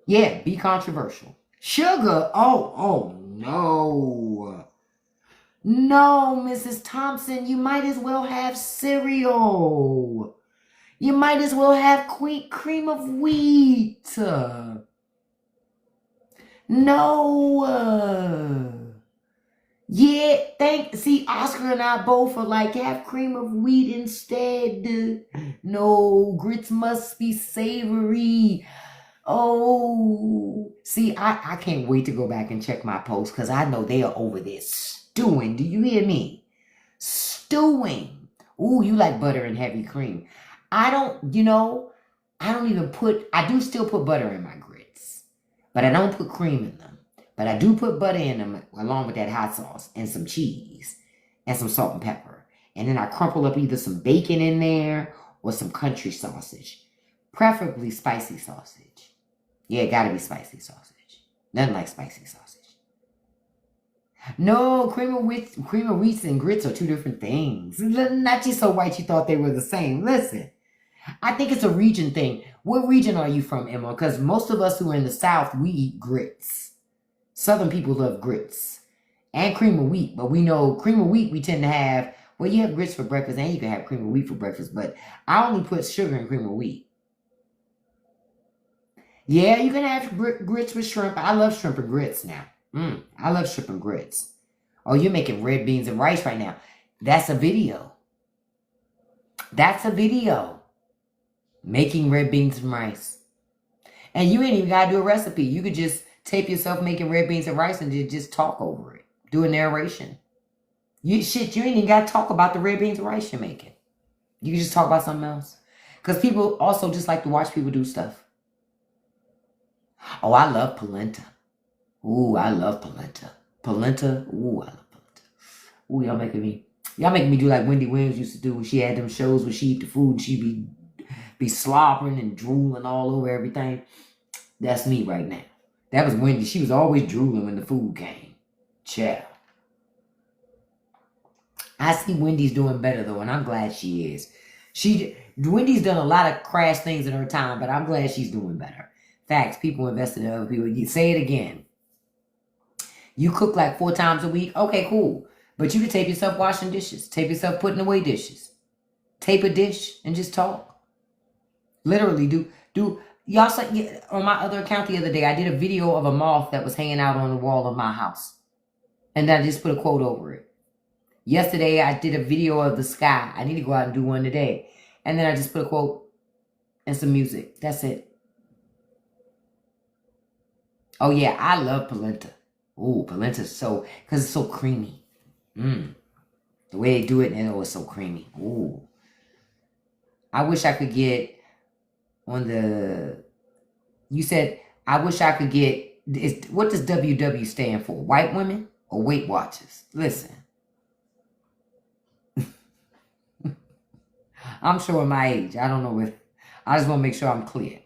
Yeah, be controversial. Sugar? Oh, no. No, Mrs. Thompson, you might as well have cereal. You might as well have cream of wheat. No. Yeah, see, Oscar and I both are like, have cream of wheat instead. No, grits must be savory. Oh, see, I can't wait to go back and check my posts because I know they are over there stewing. Do you hear me? Stewing. Ooh, you like butter and heavy cream. I don't I do still put butter in my grits, but I don't put cream in them. But I do put butter in them along with that hot sauce and some cheese and some salt and pepper. And then I crumple up either some bacon in there or some country sausage, preferably spicy sausage. Yeah, it gotta be spicy sausage. Nothing like spicy sausage. No, cream of wheat and grits are two different things. Not you so white you thought they were the same. Listen, I think it's a region thing. What region are you from, Emma? Because most of us who are in the South, we eat grits. Southern people love grits and cream of wheat, but we know cream of wheat we tend to have, well, you have grits for breakfast and you can have cream of wheat for breakfast, but I only put sugar in cream of wheat. Yeah, you can have grits with shrimp. I love shrimp and grits now. I love shrimp and grits. Oh, you're making red beans and rice right now. That's a video. That's a video. Making red beans and rice. And you ain't even got to do a recipe. You could just tape yourself making red beans and rice and just talk over it. Do a narration. You ain't even got to talk about the red beans and rice you're making. You can just talk about something else. Because people also just like to watch people do stuff. Oh, I love polenta. Ooh, I love polenta. Polenta. Ooh, I love polenta. Ooh, y'all making me do like Wendy Williams used to do when she had them shows where she eat the food and she be slobbering and drooling all over everything. That's me right now. That was Wendy. She was always drooling when the food came. Child. I see Wendy's doing better though, and I'm glad she is. Wendy's done a lot of crash things in her time, but I'm glad she's doing better. Facts, people invest in other people. You say it again. You cook like 4 times a week? Okay, cool. But you can tape yourself washing dishes. Tape yourself putting away dishes. Tape a dish and just talk. Literally do y'all saw on my other account the other day, I did a video of a moth that was hanging out on the wall of my house. And I just put a quote over it. Yesterday, I did a video of the sky. I need to go out and do one today. And then I just put a quote and some music. That's it. Oh, yeah, I love polenta. Ooh, polenta is because it's so creamy. The way they do it, and it's so creamy. Ooh. I wish I could get on the, you said, I wish I could get, what does WW stand for? White women or Weight Watchers? Listen. I'm showing my age. I don't know if, I just want to make sure I'm clear.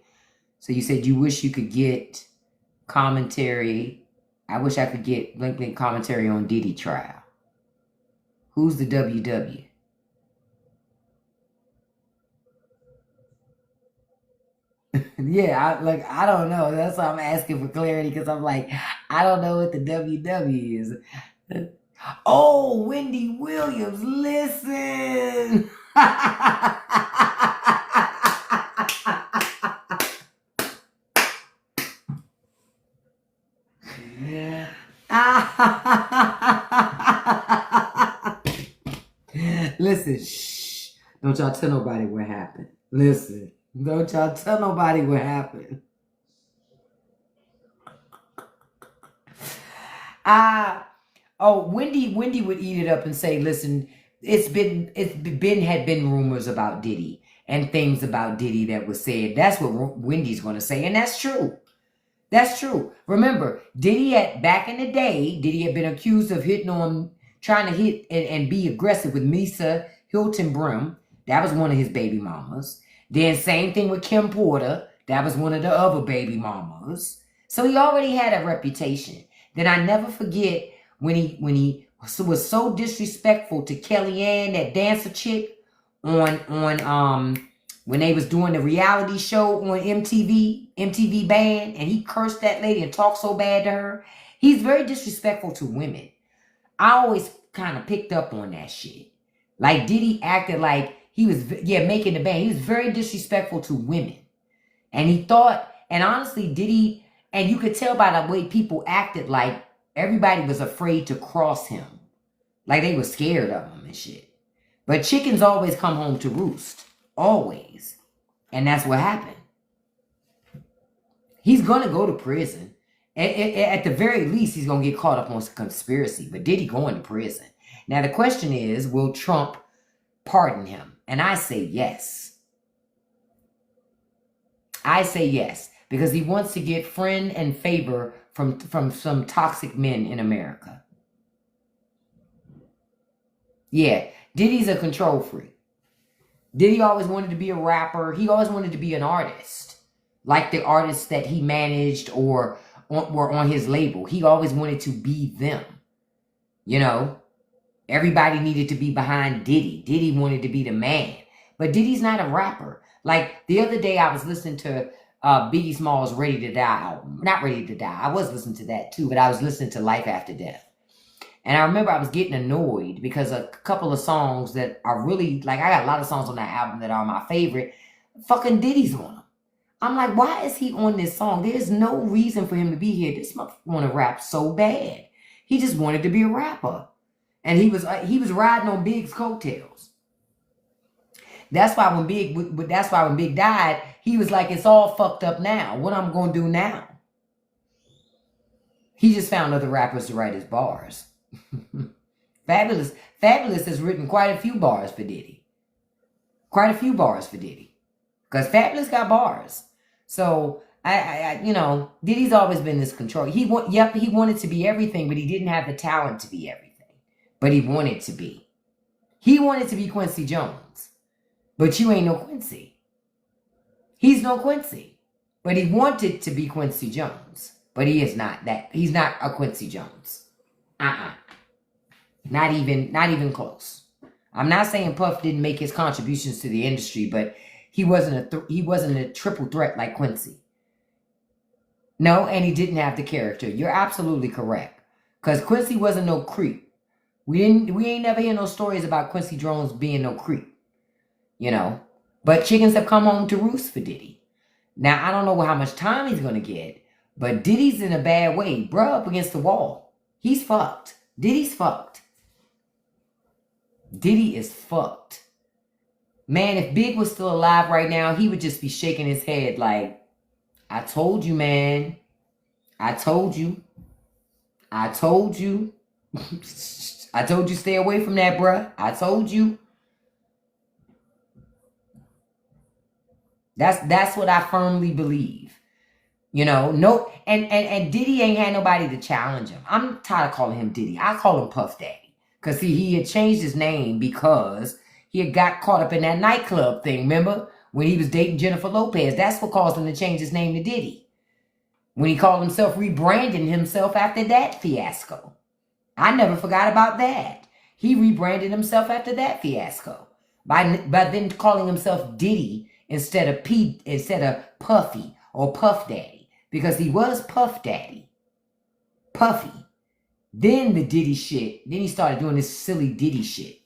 So you said you wish you could get commentary. I wish I could get link commentary on Diddy trial. Who's the WW? Yeah, I don't know. That's why I'm asking for clarity because I'm like, I don't know what the WW is. Oh, Wendy Williams, listen. Listen, shh. Don't y'all tell nobody what happened. Listen, don't y'all tell nobody what happened. Wendy would eat it up and say, listen, had been rumors about Diddy and things about Diddy that was said. That's what Wendy's going to say. And that's true. That's true. Remember, back in the day, Diddy had been accused of hitting on trying to hit and be aggressive with Misa Hilton Brim. That was one of his baby mamas. Then same thing with Kim Porter. That was one of the other baby mamas. So he already had a reputation. Then I never forget when he was so disrespectful to Kellyanne, that dancer chick, on when they was doing the reality show on MTV Band, and he cursed that lady and talked so bad to her. He's very disrespectful to women. I always kind of picked up on that shit. Like Diddy acted like he was, making the band. He was very disrespectful to women. And he thought, and honestly, Diddy, and you could tell by the way people acted, like everybody was afraid to cross him. Like they were scared of him and shit. But chickens always come home to roost. Always. And that's what happened. He's going to go to prison. At the very least, he's going to get caught up on conspiracy. But did he go into prison? Now, the question is, will Trump pardon him? And I say yes. I say yes. Because he wants to get friend and favor from some toxic men in America. Yeah, Diddy's a control freak. Diddy always wanted to be a rapper. He always wanted to be an artist. Like the artists that he managed or were on his label. He always wanted to be them. You know, everybody needed to be behind Diddy. Diddy wanted to be the man. But Diddy's not a rapper. Like the other day I was listening to Biggie Small's Ready to Die album. Not Ready to Die. I was listening to that too, but I was listening to Life After Death. And I remember I was getting annoyed because a couple of songs that are really, like, I got a lot of songs on that album that are my favorite. Fucking Diddy's on them. I'm like, why is he on this song? There's no reason for him to be here. This motherfucker want to rap so bad. He just wanted to be a rapper. And he was riding on Big's coattails. That's why when Big died, he was like, it's all fucked up now. What I'm going to do now? He just found other rappers to write his bars. Fabulous has written quite a few bars for Diddy. Quite a few bars for Diddy. Because Fabulous got bars. So, I Diddy's always been this control. He wanted to be everything, but he didn't have the talent to be everything. But he wanted to be. He wanted to be Quincy Jones. But you ain't no Quincy. He's no Quincy. But he wanted to be Quincy Jones. But he is not that. He's not a Quincy Jones. Not even close. I'm not saying Puff didn't make his contributions to the industry, but he wasn't a triple threat like Quincy. No, and he didn't have the character. You're absolutely correct. Because Quincy wasn't no creep. We ain't never hear no stories about Quincy Jones being no creep. You know. But chickens have come home to roost for Diddy. Now, I don't know how much time he's going to get, but Diddy's in a bad way. Bruh up against the wall. He's fucked. Diddy's fucked. Diddy is fucked. Man, if Big was still alive right now, he would just be shaking his head like, I told you, man. I told you. I told you. I told you stay away from that, bruh. I told you. That's what I firmly believe. You know, no, and Diddy ain't had nobody to challenge him. I'm tired of calling him Diddy. I call him Puff Daddy. Because, see, he had changed his name because he had got caught up in that nightclub thing, remember? When he was dating Jennifer Lopez. That's what caused him to change his name to Diddy. When he called himself, rebranding himself after that fiasco. I never forgot about that. He rebranded himself after that fiasco. By then calling himself Diddy instead of Puffy or Puff Daddy. Because he was Puff Daddy. Puffy. Then the Diddy shit. Then he started doing this silly Diddy shit.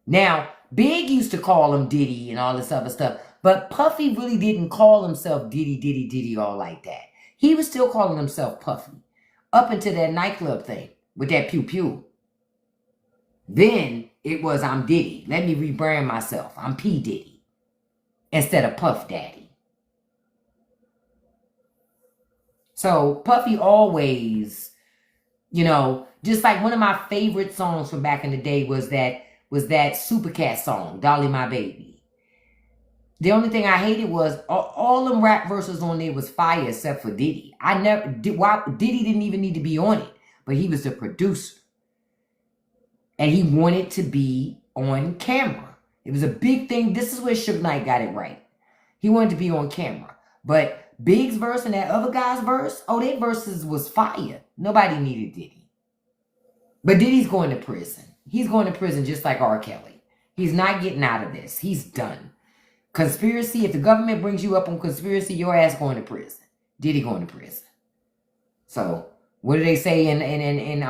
Now, Big used to call him Diddy and all this other stuff. But Puffy really didn't call himself Diddy all like that. He was still calling himself Puffy. Up into that nightclub thing. With that pew pew. Then it was, I'm Diddy. Let me rebrand myself. I'm P. Diddy. Instead of Puff Daddy. So Puffy always... You know, just like one of my favorite songs from back in the day was that Supercat song, Dolly My Baby. The only thing I hated was all them rap verses on there was fire except for Diddy. Diddy didn't even need to be on it, but he was the producer. And he wanted to be on camera. It was a big thing. This is where Suge Knight got it right. He wanted to be on camera. But Big's verse and that other guy's verse, oh, their verses was fire. Nobody needed Diddy. But Diddy's going to prison. He's going to prison just like R. Kelly. He's not getting out of this. He's done. Conspiracy, if the government brings you up on conspiracy, your ass going to prison. Diddy going to prison. So, what do they say in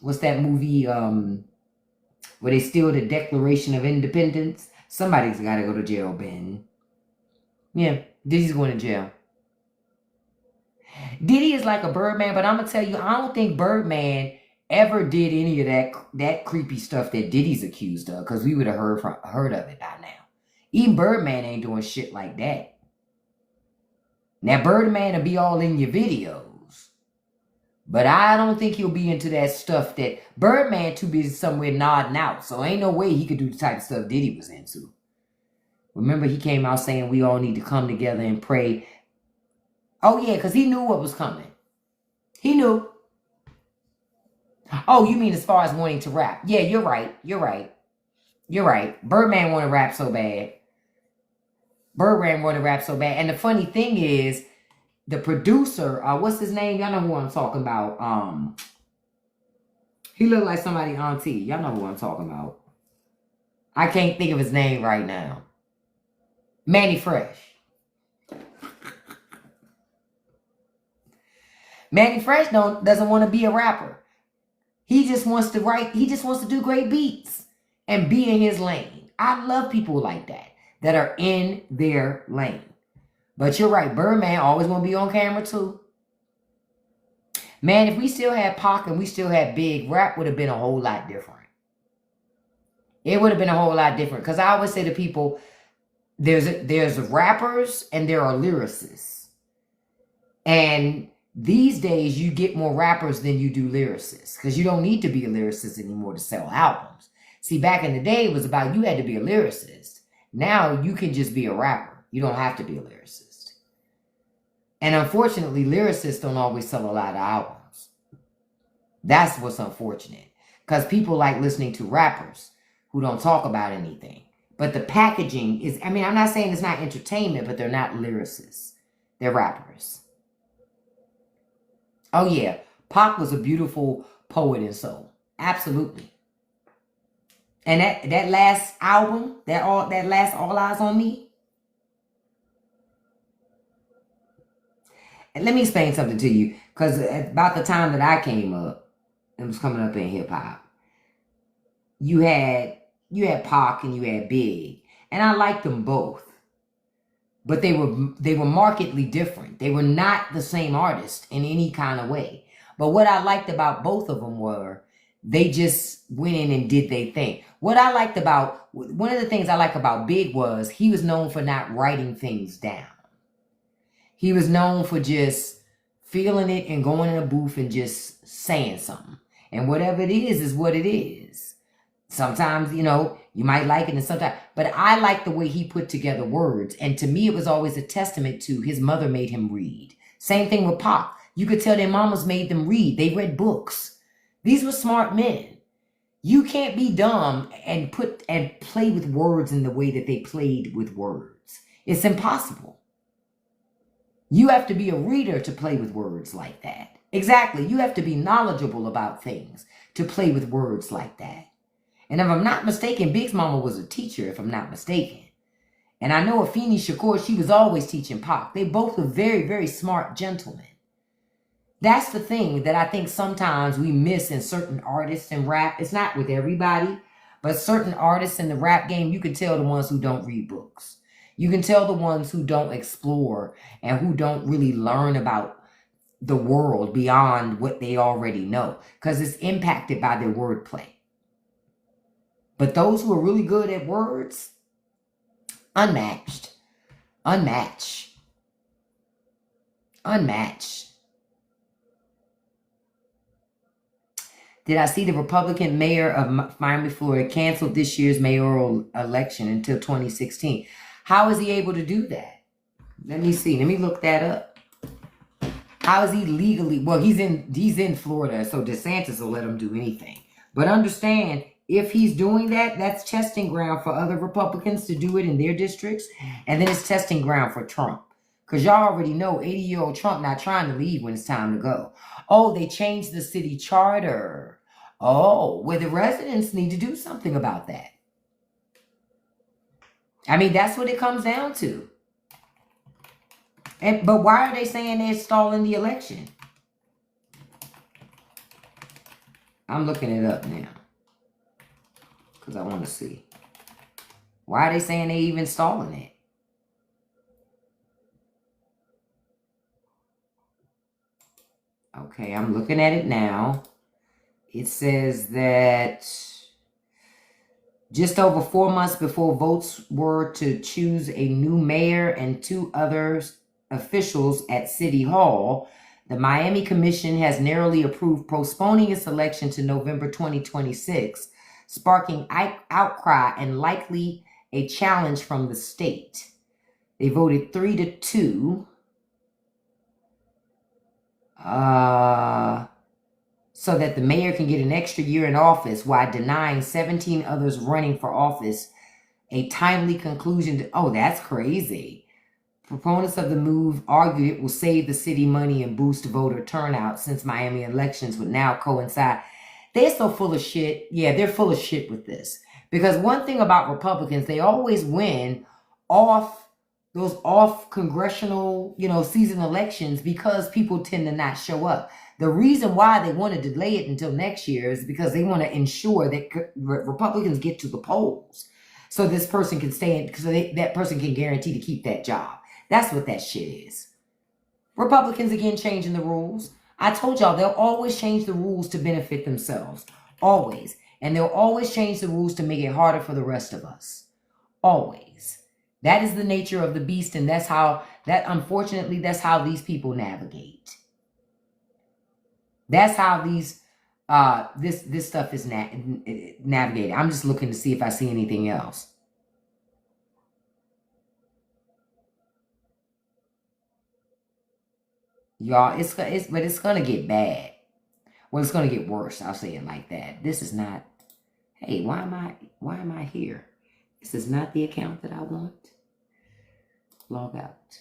what's that movie where they steal the Declaration of Independence? Somebody's got to go to jail, Ben. Yeah, Diddy's going to jail. Diddy is like a Birdman, but I'm gonna tell you, I don't think Birdman ever did any of that creepy stuff that Diddy's accused of, because we would have heard of it by now. Even Birdman ain't doing shit like that. Now Birdman will be all in your videos, but I don't think he'll be into that stuff that Birdman too busy somewhere nodding out, so ain't no way he could do the type of stuff Diddy was into. Remember, he came out saying we all need to come together and pray. Oh, yeah, because he knew what was coming. He knew. Oh, you mean as far as wanting to rap? Yeah, you're right. You're right. You're right. Birdman want to rap so bad. Birdman want to rap so bad. And the funny thing is, the producer, what's his name? Y'all know who I'm talking about. He looked like somebody auntie. Y'all know who I'm talking about. I can't think of his name right now. Manny Fresh. Manny Fresh doesn't want to be a rapper. He just wants to write. He just wants to do great beats and be in his lane. I love people like that are in their lane. But you're right. Birdman always want to be on camera too. Man, if we still had Pac and we still had Big, rap would have been a whole lot different. It would have been a whole lot different. Because I always say to people, there's rappers and there are lyricists. And these days, you get more rappers than you do lyricists. Because you don't need to be a lyricist anymore to sell albums. See, back in the day, it was about you had to be a lyricist. Now, you can just be a rapper. You don't have to be a lyricist. And unfortunately, lyricists don't always sell a lot of albums. That's what's unfortunate. Because people like listening to rappers who don't talk about anything. But the packaging is, I mean, I'm not saying it's not entertainment, but they're not lyricists. They're rappers. Oh, yeah. Pac was a beautiful poet and soul. Absolutely. And that last album, that last All Eyes on Me. And let me explain something to you. Because about the time that I came up, and was coming up in hip hop, you had Pac and you had Big. And I liked them both. But they were markedly different. They were not the same artist in any kind of way. But what I liked about both of them were they just went in and did their thing. One of the things I like about Big was he was known for not writing things down. He was known for just feeling it and going in a booth and just saying something. And whatever it is what it is. Sometimes, you might like it and sometimes, but I like the way he put together words. And to me, it was always a testament to his mother made him read. Same thing with Pac. You could tell their mamas made them read. They read books. These were smart men. You can't be dumb and play with words in the way that they played with words. It's impossible. You have to be a reader to play with words like that. Exactly. You have to be knowledgeable about things to play with words like that. And if I'm not mistaken, Big's mama was a teacher, if I'm not mistaken. And I know Afeni Shakur, she was always teaching Pac. They both were very, very smart gentlemen. That's the thing that I think sometimes we miss in certain artists in rap. It's not with everybody, but certain artists in the rap game, you can tell the ones who don't read books. You can tell the ones who don't explore and who don't really learn about the world beyond what they already know, because it's impacted by their wordplay. But those who are really good at words, unmatched. Did I see the Republican mayor of Miami, Florida, canceled this year's mayoral election until 2016? How is he able to do that? Let me see. Let me look that up. How is he legally? Well, he's in Florida, so DeSantis will let him do anything. But understand, if he's doing that, that's testing ground for other Republicans to do it in their districts. And then it's testing ground for Trump. Because y'all already know 80-year-old Trump not trying to leave when it's time to go. Oh, they changed the city charter. Oh, well, the residents need to do something about that. I mean, that's what it comes down to. But why are they saying they're stalling the election? I'm looking it up now. Because I want to see. Why are they saying they even stalling it? Okay, I'm looking at it now. It says that just over 4 months before votes were to choose a new mayor and 2 other officials at City Hall, the Miami Commission has narrowly approved postponing its election to November 2026, sparking outcry and likely a challenge from the state. They voted 3-2. So that the mayor can get an extra year in office while denying 17 others running for office a timely conclusion to, oh, that's crazy. Proponents of the move argued it will save the city money and boost voter turnout since Miami elections would now coincide. They're so full of shit. Yeah, they're full of shit with this. Because one thing about Republicans, they always win off those congressional, season elections because people tend to not show up. The reason why they want to delay it until next year is because they want to ensure that Republicans get to the polls. So this person can stay in, because that person can guarantee to keep that job. That's what that shit is. Republicans, again, changing the rules. I told y'all, they'll always change the rules to benefit themselves. Always. And they'll always change the rules to make it harder for the rest of us. Always. That is the nature of the beast, and unfortunately, that's how these people navigate. That's how these this stuff is navigated. I'm just looking to see if I see anything else. Y'all, but it's gonna get bad. Well, it's gonna get worse. I'll say it like that. This is not. Hey, why am I here? This is not the account that I want. Log out.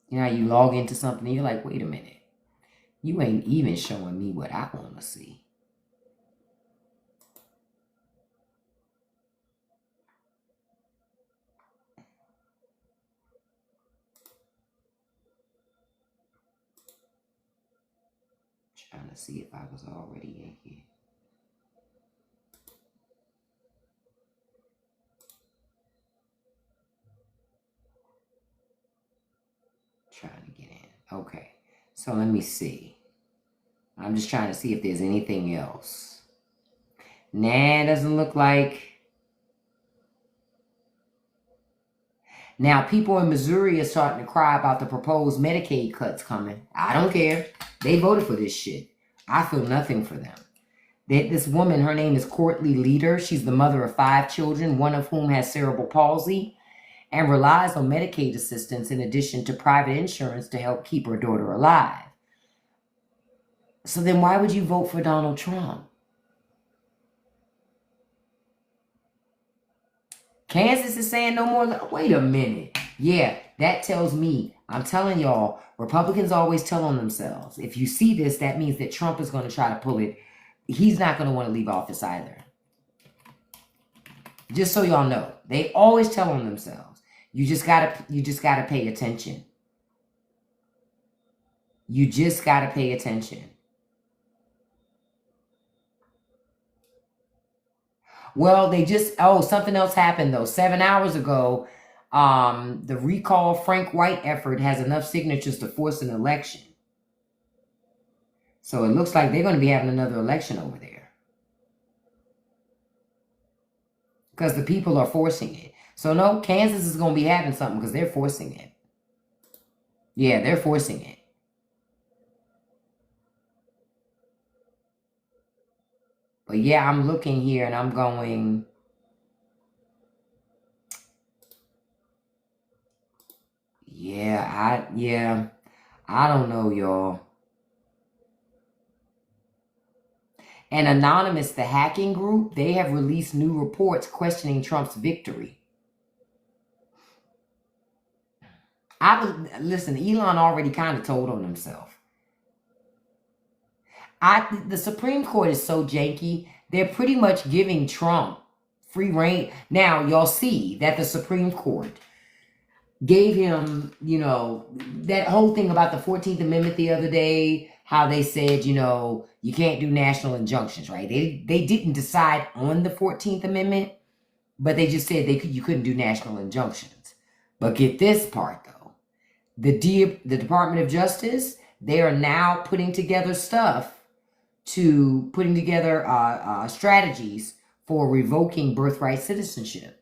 You know how you log into something and you're like, wait a minute. You ain't even showing me what I want to see. Trying to see if I was already in here. Trying to get in. Okay. So let me see. I'm just trying to see if there's anything else. Nah, doesn't look like. Now, people in Missouri are starting to cry about the proposed Medicaid cuts coming. I don't care. They voted for this shit. I feel nothing for them. This woman, her name is Courtly Leader. She's the mother of 5 children, one of whom has cerebral palsy, and relies on Medicaid assistance in addition to private insurance to help keep her daughter alive. So then why would you vote for Donald Trump? Kansas is saying no more. Wait a minute. Yeah, that tells me, I'm telling y'all, Republicans always tell on themselves. If you see this, that means that Trump is going to try to pull it. He's not going to want to leave office either. Just so y'all know, they always tell on themselves. You just gotta pay attention. You just gotta pay attention. Well, something else happened though. 7 hours ago, the Recall Frank White effort has enough signatures to force an election. So it looks like they're going to be having another election over there. Because the people are forcing it. So no, Kansas is going to be having something because they're forcing it. Yeah, they're forcing it. But yeah, I'm looking here and I'm going... I don't know, y'all. And Anonymous, the hacking group, they have released new reports questioning Trump's victory. Listen, Elon already kind of told on himself. The Supreme Court is so janky. They're pretty much giving Trump free reign. Now, y'all see that the Supreme Court gave him, that whole thing about the 14th Amendment the other day, how they said, you can't do national injunctions, right? They didn't decide on the 14th Amendment, but they just said you couldn't do national injunctions. But get this part, though. The Department of Justice, they are now putting together strategies for revoking birthright citizenship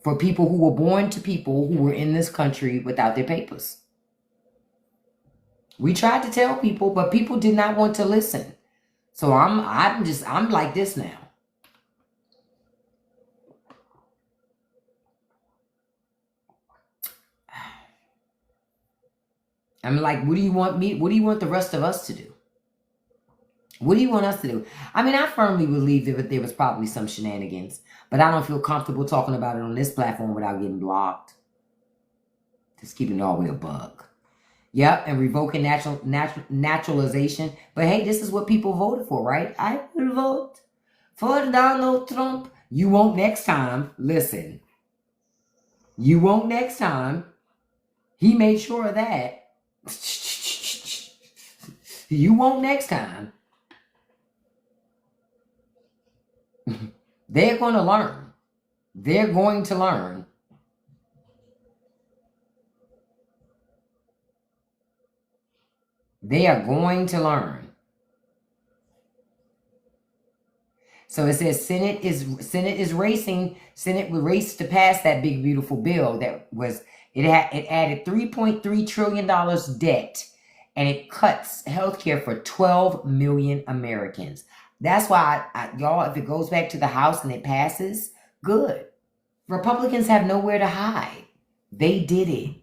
for people who were born to people who were in this country without their papers. We tried to tell people, but people did not want to listen. So I'm like this now. I'm like, what do you want the rest of us to do? What do you want us to do? I mean, I firmly believe that there was probably some shenanigans, but I don't feel comfortable talking about it on this platform without getting blocked. Just keeping it all the way a buck. Yep, and revoking naturalization. But hey, this is what people voted for, right? I will vote for Donald Trump. You won't next time. Listen. You won't next time. He made sure of that. You won't next time. They're going to learn. They're going to learn. They are going to learn. So it says Senate raced to pass that big beautiful bill it added $3.3 trillion debt, and it cuts healthcare for 12 million Americans. That's why y'all, if it goes back to the House and it passes, good. Republicans have nowhere to hide. They did it.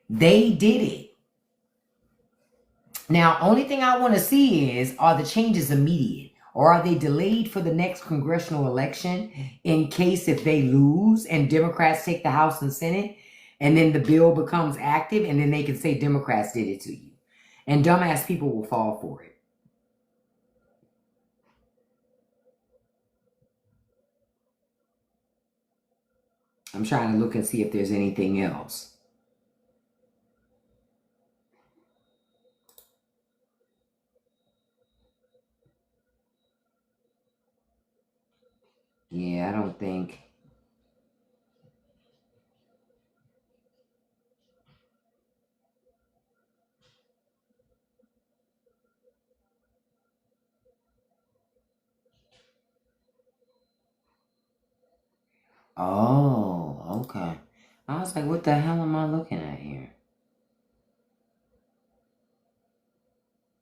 They did it. Now, only thing I want to see is, are the changes immediate? Or are they delayed for the next congressional election in case if they lose and Democrats take the House and Senate, and then the bill becomes active, and then they can say Democrats did it to you. And dumbass people will fall for it. I'm trying to look and see if there's anything else. Yeah, I don't think. Oh, okay. I was like, what the hell am I looking at here?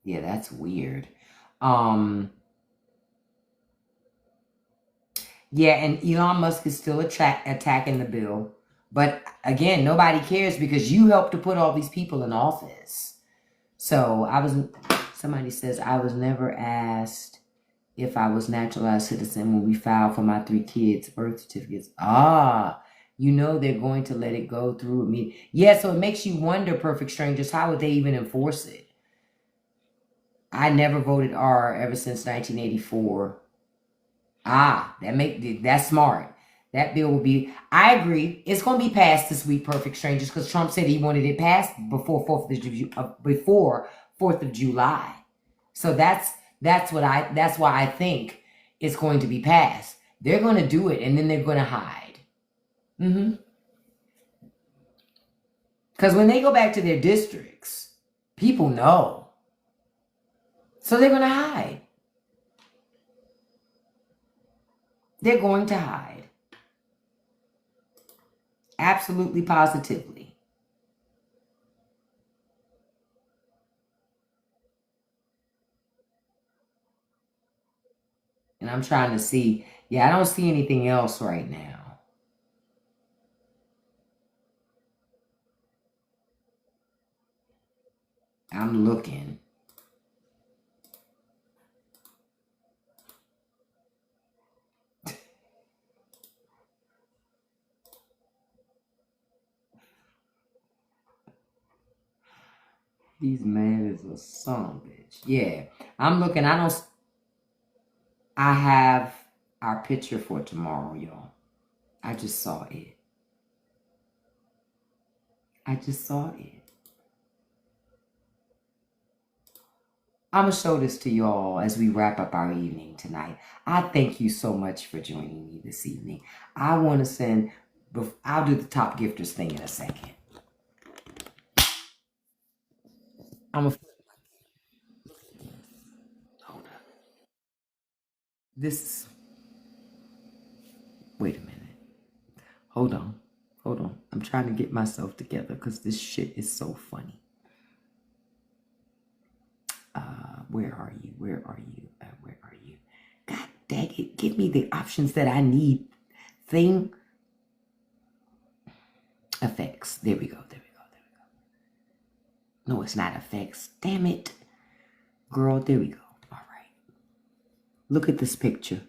Yeah, that's weird. Yeah, and Elon Musk is still attacking the bill. But again, nobody cares because you helped to put all these people in office. So somebody says, I was never asked if I was naturalized citizen when we filed for my 3 kids' birth certificates. They're going to let it go through me. Yeah, so it makes you wonder, Perfect Strangers, how would they even enforce it? I never voted R ever since 1984. That's smart. That bill will be, I agree, it's going to be passed this week, Perfect Strangers, because Trump said he wanted it passed before 4th of July. So that's why I think it's going to be passed. They're going to do it, and then they're going to hide. Because when they go back to their districts, people know. So they're going to hide. They're going to hide. Absolutely, positively. And I'm trying to see. Yeah, I don't see anything else right now. I'm looking. These man is a son of a bitch. Yeah. I'm looking. I have our picture for tomorrow, y'all. I just saw it. I just saw it. I'm going to show this to y'all as we wrap up our evening tonight. I thank you so much for joining me this evening. I want to send, I'll do the top gifters thing in a second. Hold on. Wait a minute. Hold on. I'm trying to get myself together because this shit is so funny. Where are you? Where are you? God dang it. Give me the options that I need. Thing. Effects. There we go. No, it's not effects. Damn it. Girl, there we go. All right. Look at this picture.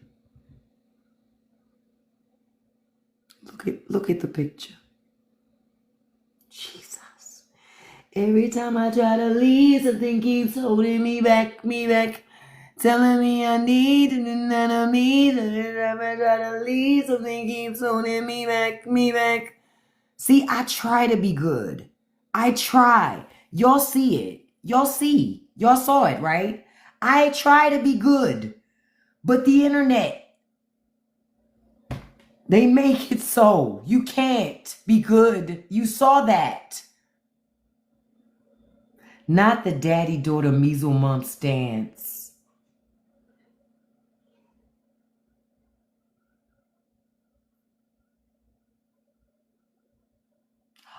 Look at the picture. Jesus. Every time I try to leave, something keeps holding me back. Telling me I need it and none of me. Every time I try to leave, something keeps holding me back. See, I try to be good. I try. Y'all see it. Y'all saw it, right? I try to be good. But the internet, they make it so you can't be good. You saw that. Not the daddy-daughter measle mumps dance.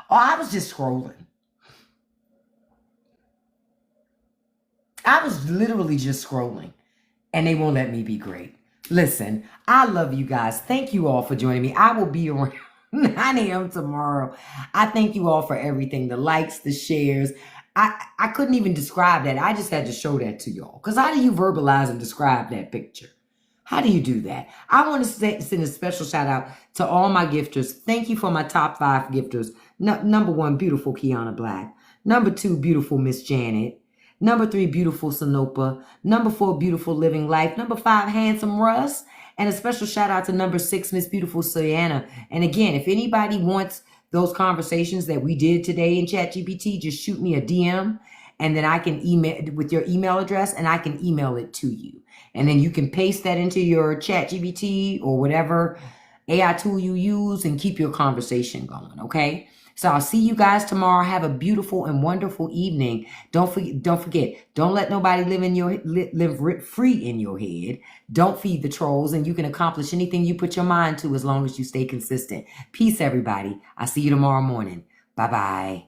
Oh, I was just scrolling. I was literally just scrolling. And they won't let me be great. Listen, I love you guys. Thank you all for joining me. I will be around 9 a.m. tomorrow. I thank you all for everything. The likes, the shares. I couldn't even describe that. I just had to show that to y'all. Because how do you verbalize and describe that picture? How do you do that? I want to send a special shout out to all my gifters. Thank you for my top 5 gifters. Number 1, beautiful Kiana Black. Number 2, beautiful Miss Janet. Number 3, beautiful Sanopa. Number 4, beautiful Living Life. Number 5, handsome Russ. And a special shout out to number 6, Miss Beautiful Sayana. And again, if anybody wants those conversations that we did today in ChatGPT, just shoot me a DM and then I can email with your email address and I can email it to you. And then you can paste that into your ChatGPT or whatever AI tool you use and keep your conversation going, okay? So I'll see you guys tomorrow. Have a beautiful and wonderful evening. Don't forget. Don't let nobody live free in your head. Don't feed the trolls, and you can accomplish anything you put your mind to as long as you stay consistent. Peace, everybody. I'll see you tomorrow morning. Bye-bye.